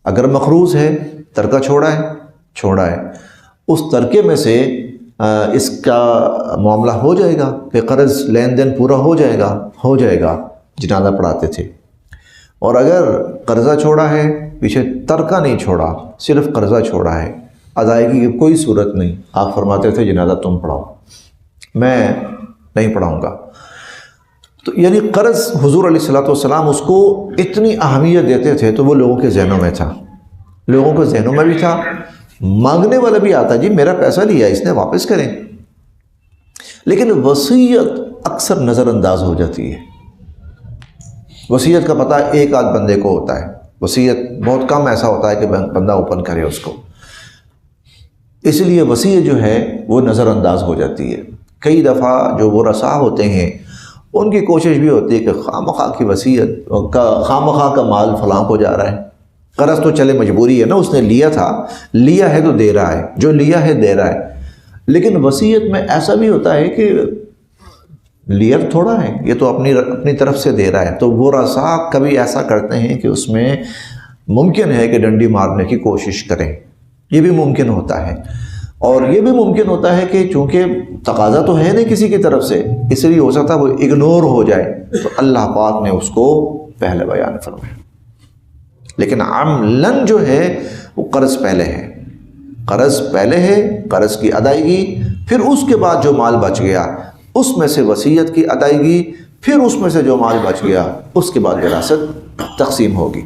[SPEAKER 1] اگر مقروض ہے، ترکہ چھوڑا ہے، اس ترکے میں سے اس کا معاملہ ہو جائے گا کہ قرض لین دین پورا ہو جائے گا، جنازہ پڑھاتے تھے۔ اور اگر قرضہ چھوڑا ہے، پیچھے ترکہ نہیں چھوڑا، صرف قرضہ چھوڑا ہے، ادائیگی کی کوئی صورت نہیں، آپ فرماتے تھے جنازہ تم پڑھاؤ، میں نہیں پڑھاؤں گا۔ تو یعنی قرض حضور علیہ الصلوۃ والسلام اس کو اتنی اہمیت دیتے تھے تو وہ لوگوں کے ذہنوں میں تھا، لوگوں کے ذہنوں میں بھی تھا، مانگنے والا بھی آتا جی میرا پیسہ لیا اس نے واپس کریں، لیکن وصیت اکثر نظر انداز ہو جاتی ہے۔ وصیت کا پتہ ایک آدھ بندے کو ہوتا ہے، وصیت بہت کم ایسا ہوتا ہے کہ بندہ اوپن کرے اس کو، اس لیے وصیت جو ہے وہ نظر انداز ہو جاتی ہے۔ کئی دفعہ جو ورثاء ہوتے ہیں ان کی کوشش بھی ہوتی ہے کہ خواہ کی وصیت خواہ کا مال فلاں کو جا رہا ہے، قرض تو چلے مجبوری ہے نا، اس نے لیا ہے تو دے رہا ہے، جو لیا ہے دے رہا ہے، لیکن وصیت میں ایسا بھی ہوتا ہے کہ لیا تھوڑا ہے، یہ تو اپنی طرف سے دے رہا ہے، تو وہ ورثاء کبھی ایسا کرتے ہیں کہ اس میں ممکن ہے کہ ڈنڈی مارنے کی کوشش کریں، یہ بھی ممکن ہوتا ہے، اور یہ بھی ممکن ہوتا ہے کہ چونکہ تقاضا تو ہے نہیں کسی کی طرف سے، اس لیے ہو سکتا ہے وہ اگنور ہو جائے، تو اللہ پاک نے اس کو پہلے بیان فرمایا۔ لیکن عملاً جو ہے وہ قرض پہلے ہے، قرض کی ادائیگی، پھر اس کے بعد جو مال بچ گیا اس میں سے وصیت کی ادائیگی، پھر اس میں سے جو مال بچ گیا اس کے بعد وراثت تقسیم ہوگی۔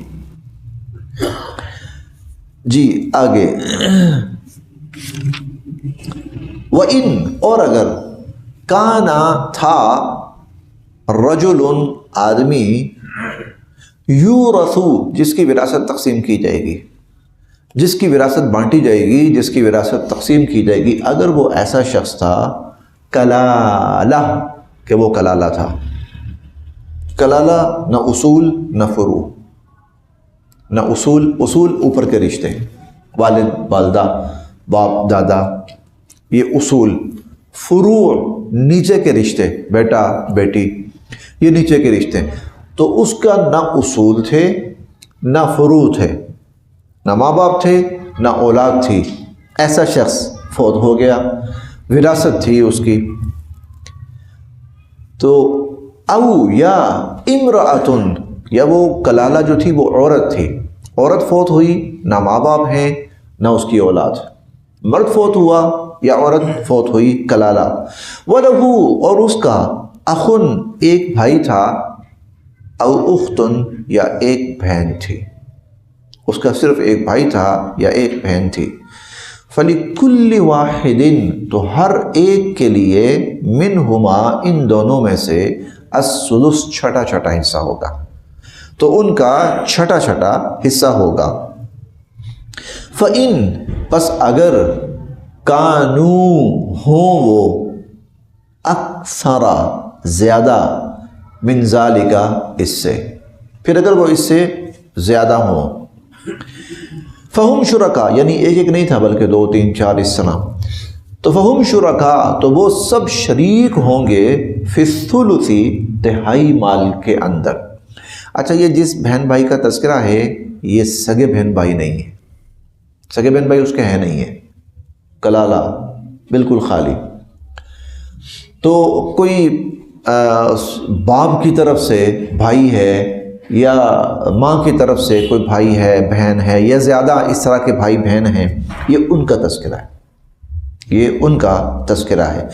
[SPEAKER 1] جی آگے، وَإِن، اور اگر، کانا تھا، رجل آدمی، یورثو، جس کی وراثت تقسیم کی جائے گی، جس کی وراثت بانٹی جائے گی، جس کی وراثت تقسیم کی جائے گی، اگر وہ ایسا شخص تھا، کلالہ، کہ وہ کلالہ تھا، کلالہ نہ اصول نہ فروع، نہ اصول اوپر کے رشتے، والد والدہ باپ دادا، یہ اصول، فروع نیچے کے رشتے، بیٹا بیٹی، یہ نیچے کے رشتے، تو اس کا نہ اصول تھے نہ فروع تھے، نہ ماں باپ تھے نہ اولاد تھی، ایسا شخص فوت ہو گیا، وراثت تھی اس کی، تو او یا امرأتن، یا وہ کلالہ جو تھی وہ عورت تھی، عورت فوت ہوئی، نہ ماں باپ ہیں نہ اس کی اولاد، مرد فوت ہوا یا عورت فوت ہوئی، کلالہ، وَلَهُ، اور اس کا، اخن، ایک بھائی تھا، او اختن، یا ایک بہن تھی، اس کا صرف ایک بھائی تھا یا ایک بہن تھی، فَلِكُلِّ وَاحِدٍ تو ہر ایک کے لیے منہما ان دونوں میں سے السدس چھٹا چھٹا حصہ ہوگا، تو ان کا چھٹا چھٹا حصہ ہوگا۔ فَإِن پس اگر کانو ہوں وہ اکثر زیادہ من ذالک اس سے، پھر اگر وہ اس سے زیادہ ہوں، فہم شرکا یعنی ایک ایک نہیں تھا بلکہ 2 3 4 اس طرح، تو فہم شرکا تو وہ سب شریک ہوں گے فی الثلث تہائی مال کے اندر۔ اچھا یہ جس بہن بھائی کا تذکرہ ہے یہ سگے بہن بھائی نہیں ہے، سگے بہن بھائی اس کے ہیں نہیں ہے، کلالہ بالکل خالی۔ تو کوئی باپ کی طرف سے بھائی ہے یا ماں کی طرف سے کوئی بھائی ہے بہن ہے یا زیادہ اس طرح کے بھائی بہن ہیں، یہ ان کا تذکرہ ہے، یہ ان کا تذکرہ ہے۔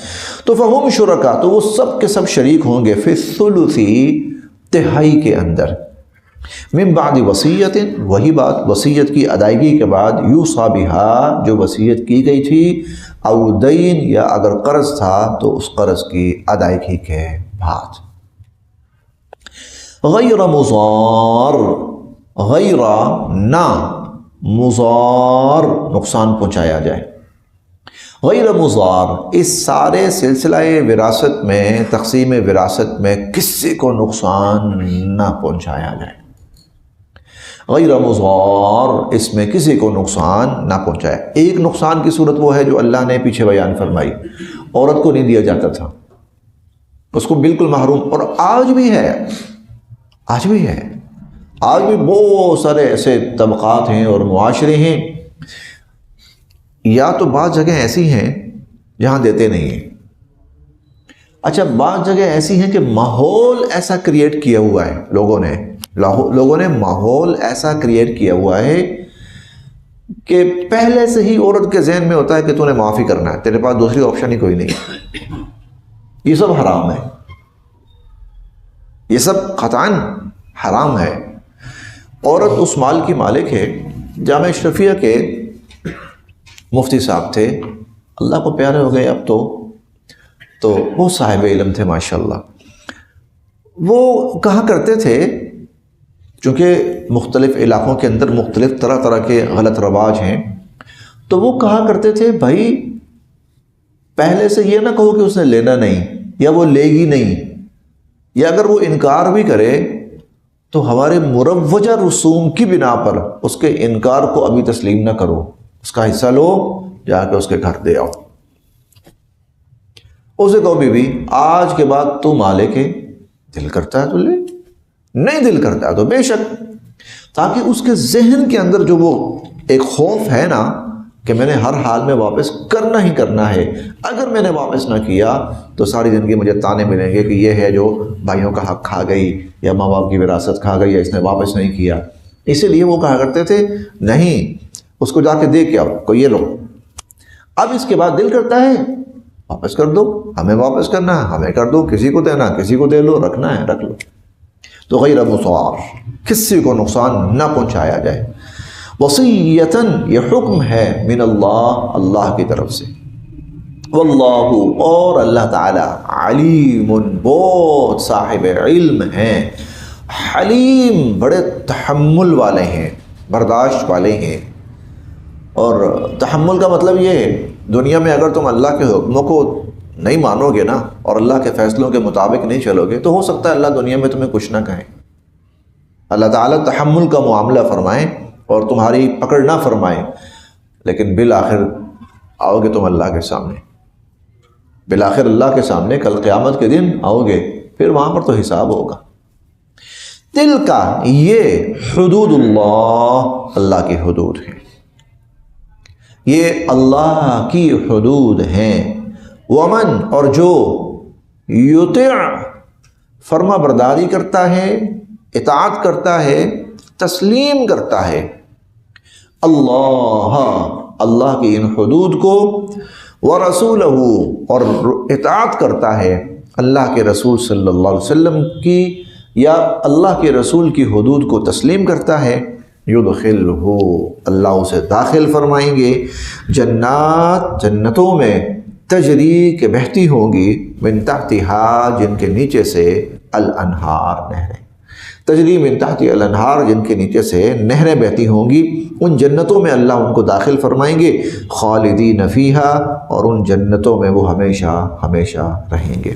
[SPEAKER 1] تو فہم شرکا تو وہ سب کے سب شریک ہوں گے فی الثلث تہائی کے اندر، من بعد وصیت وہی بات وصیت کی ادائیگی کے بعد، یوصی بہا جو وصیت کی گئی تھی، او دین یا اگر قرض تھا تو اس قرض کی ادائیگی کے بعد۔ غیر مضار غیر نہ مضار نقصان پہنچایا جائے، غیر مضار اس سارے سلسلہ وراثت میں تقسیم وراثت میں کسی کو نقصان نہ پہنچایا جائے، غیر مضار اس میں کسی کو نقصان نہ پہنچائے۔ ایک نقصان کی صورت وہ ہے جو اللہ نے پیچھے بیان فرمائی، عورت کو نہیں دیا جاتا تھا، اس کو بالکل محروم، اور آج بھی ہے، آج بھی ہے، آج بھی بہت سارے ایسے طبقات ہیں اور معاشرے ہیں، یا تو بعض جگہ ایسی ہیں جہاں دیتے نہیں ہیں، اچھا بعض جگہ ایسی ہیں کہ ماحول ایسا کریٹ کیا ہوا ہے لوگوں نے ماحول ایسا کریٹ کیا ہوا ہے کہ پہلے سے ہی عورت کے ذہن میں ہوتا ہے کہ تو نے معافی کرنا ہے، تیرے پاس دوسری آپشن ہی کوئی نہیں۔ یہ سب حرام ہے، یہ سب قطعاً حرام ہے۔ عورت اس مال کی مالک ہے۔ جامع اشرفیہ کے مفتی صاحب تھے، اللہ کو پیارے ہو گئے اب تو وہ صاحب علم تھے ماشاءاللہ۔ وہ کہا کرتے تھے، چونکہ مختلف علاقوں کے اندر مختلف طرح طرح کے غلط رواج ہیں، تو وہ کہا کرتے تھے بھائی پہلے سے یہ نہ کہو کہ اس نے لینا نہیں یا وہ لے گی نہیں، یا اگر وہ انکار بھی کرے تو ہمارے مروجہ رسوم کی بنا پر اس کے انکار کو ابھی تسلیم نہ کرو، اس کا حصہ لو، جا کے اس کے گھر دے آؤ۔ اسے کہو بی بی آج کے بعد تو مالک ہے، دل کرتا ہے تو لے، نہیں دل کرتا ہے تو بے شک، تاکہ اس کے ذہن کے اندر جو وہ ایک خوف ہے نا کہ میں نے ہر حال میں واپس کرنا ہی کرنا ہے، اگر میں نے واپس نہ کیا تو ساری زندگی مجھے تانے ملیں گے کہ یہ ہے جو بھائیوں کا حق کھا گئی یا ماں باپ کی وراثت کھا گئی یا اس نے واپس نہیں کیا۔ اسی لیے وہ کہا کرتے تھے نہیں، اس کو جا کے دے کے آؤ، کوئی یہ لو، اب اس کے بعد دل کرتا ہے واپس کر دو، ہمیں واپس کرنا ہے ہمیں کر دو، کسی کو دینا کسی کو دے لو، رکھنا ہے رکھ لو۔ تو غیر مضار کسی کو نقصان نہ پہنچایا جائے۔ وصیتاً یہ حکم ہے من اللہ، اللہ کی طرف سے، واللہ اور اللہ تعالی علیم بہت صاحب علم ہیں، حلیم بڑے تحمل والے ہیں، برداشت والے ہیں۔ اور تحمل کا مطلب یہ ہے دنیا میں اگر تم اللہ کے حکموں کو نہیں مانو گے نا اور اللہ کے فیصلوں کے مطابق نہیں چلو گے تو ہو سکتا ہے اللہ دنیا میں تمہیں کچھ نہ کہے، اللہ تعالیٰ تحمل کا معاملہ فرمائیں اور تمہاری پکڑ نہ فرمائیں، لیکن بالآخر آؤ گے تم اللہ کے سامنے، بالآخر اللہ کے سامنے کل قیامت کے دن آؤ گے، پھر وہاں پر تو حساب ہوگا۔ دل کا یہ حدود اللہ، اللہ کی حدود ہیں، یہ اللہ کی حدود ہیں۔ ومن اور جو یطع فرما برداری کرتا ہے، اطاعت کرتا ہے، تسلیم کرتا ہے اللہ کی ان حدود کو، ورسولہ اور اطاعت کرتا ہے اللہ کے رسول صلی اللہ علیہ وسلم کی، یا اللہ کے رسول کی حدود کو تسلیم کرتا ہے، یدخلہ اللہ اسے داخل فرمائیں گے جنات جنتوں میں تجری کے بہتی ہوں گی من تحتہا جن کے نیچے سے الانہار نہریں تجری من تحتی الانہار جن کے نیچے سے نہریں بہتی ہوں گی ان جنتوں میں اللہ ان کو داخل فرمائیں گے خالدین فیہا اور ان جنتوں میں وہ ہمیشہ ہمیشہ رہیں گے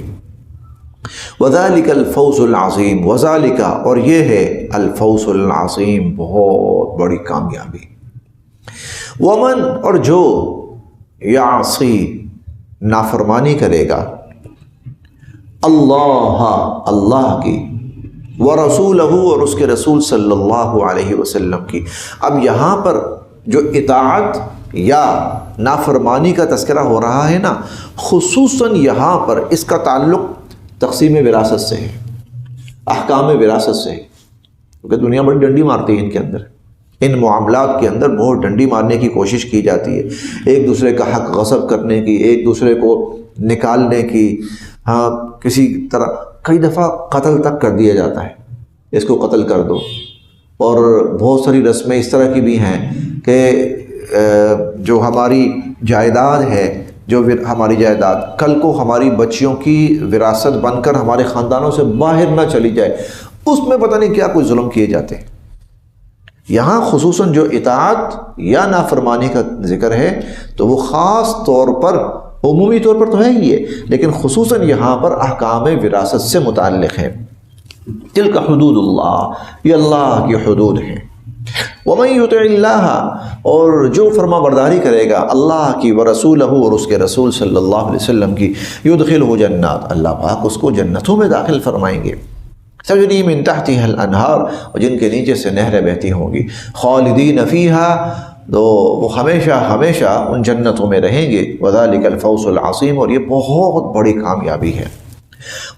[SPEAKER 1] وذالک الفوز العظیم وذالک اور یہ ہے الفوز العظیم بہت بڑی کامیابی ومن اور جو یعصی نافرمانی کرے گا اللہ کی ورسولہ اور اس کے رسول صلی اللہ علیہ وسلم کی. اب یہاں پر جو اطاعت یا نافرمانی کا تذکرہ ہو رہا ہے نا، خصوصاً یہاں پر اس کا تعلق تقسیم وراثت سے ہے، احکام وراثت سے ہے، کیونکہ دنیا بڑی ڈنڈی مارتی ہے ان کے اندر، ان معاملات کے اندر بہت ڈنڈی مارنے کی کوشش کی جاتی ہے، ایک دوسرے کا حق غصب کرنے کی، ایک دوسرے کو نکالنے کی، ہاں کسی طرح کئی دفعہ قتل تک کر دیا جاتا ہے، اس کو قتل کر دو. اور بہت ساری رسمیں اس طرح کی بھی ہیں کہ جو ہماری جائیداد ہے، جو ہماری جائیداد کل کو ہماری بچیوں کی وراثت بن کر ہمارے خاندانوں سے باہر نہ چلی جائے، اس میں پتہ نہیں کیا کوئی ظلم کیے جاتے ہیں. یہاں خصوصاً جو اطاعت یا نافرمانی کا ذکر ہے تو وہ خاص طور پر، عمومی طور پر تو ہے ہی ہے، لیکن خصوصاً یہاں پر احکام وراثت سے متعلق ہے. تلک حدود اللہ، یہ اللہ کی حدود ہیں. ومن یطع اللہ اور جو فرما برداری کرے گا اللہ کی ورسولہ اور اس کے رسول صلی اللہ علیہ وسلم کی، یدخلہ جنات اللہ پاک اس کو جنتوں میں داخل فرمائیں گے، تجری من تحتها الانہار اور جن کے نیچے سے نہریں بہتی ہوں گی، خالدین فیہا تو وہ ہمیشہ ہمیشہ ان جنتوں میں رہیں گے. وذالک الفوز العظیم اور یہ بہت بڑی کامیابی ہے.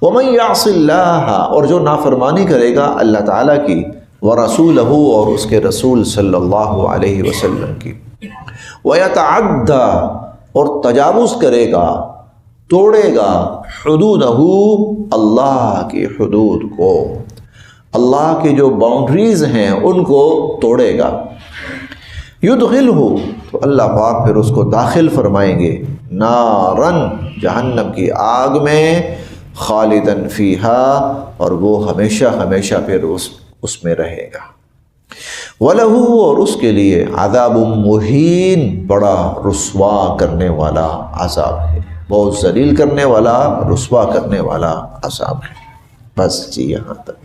[SPEAKER 1] ومن یعص اللہ اور جو نافرمانی کرے گا اللہ تعالیٰ کی، ورسولہ اور اس کے رسول صلی اللہ علیہ وسلم کی، ویتعدی اور تجاوز کرے گا، توڑے گا، حدودہ اللہ کی حدود کو، اللہ کی جو باؤنڈریز ہیں ان کو توڑے گا. یدخلہ تو اللہ پاک پھر اس کو داخل فرمائیں گے نارن جہنم کی آگ میں، خالدن فیہا اور وہ ہمیشہ ہمیشہ پھر اس میں رہے گا. وَلَهُ اور اس کے لیے عذاب مہین بڑا رسوا کرنے والا عذاب ہے، بہت ذلیل کرنے والا، رسوا کرنے والا عذاب ہے. بس جی یہاں تک.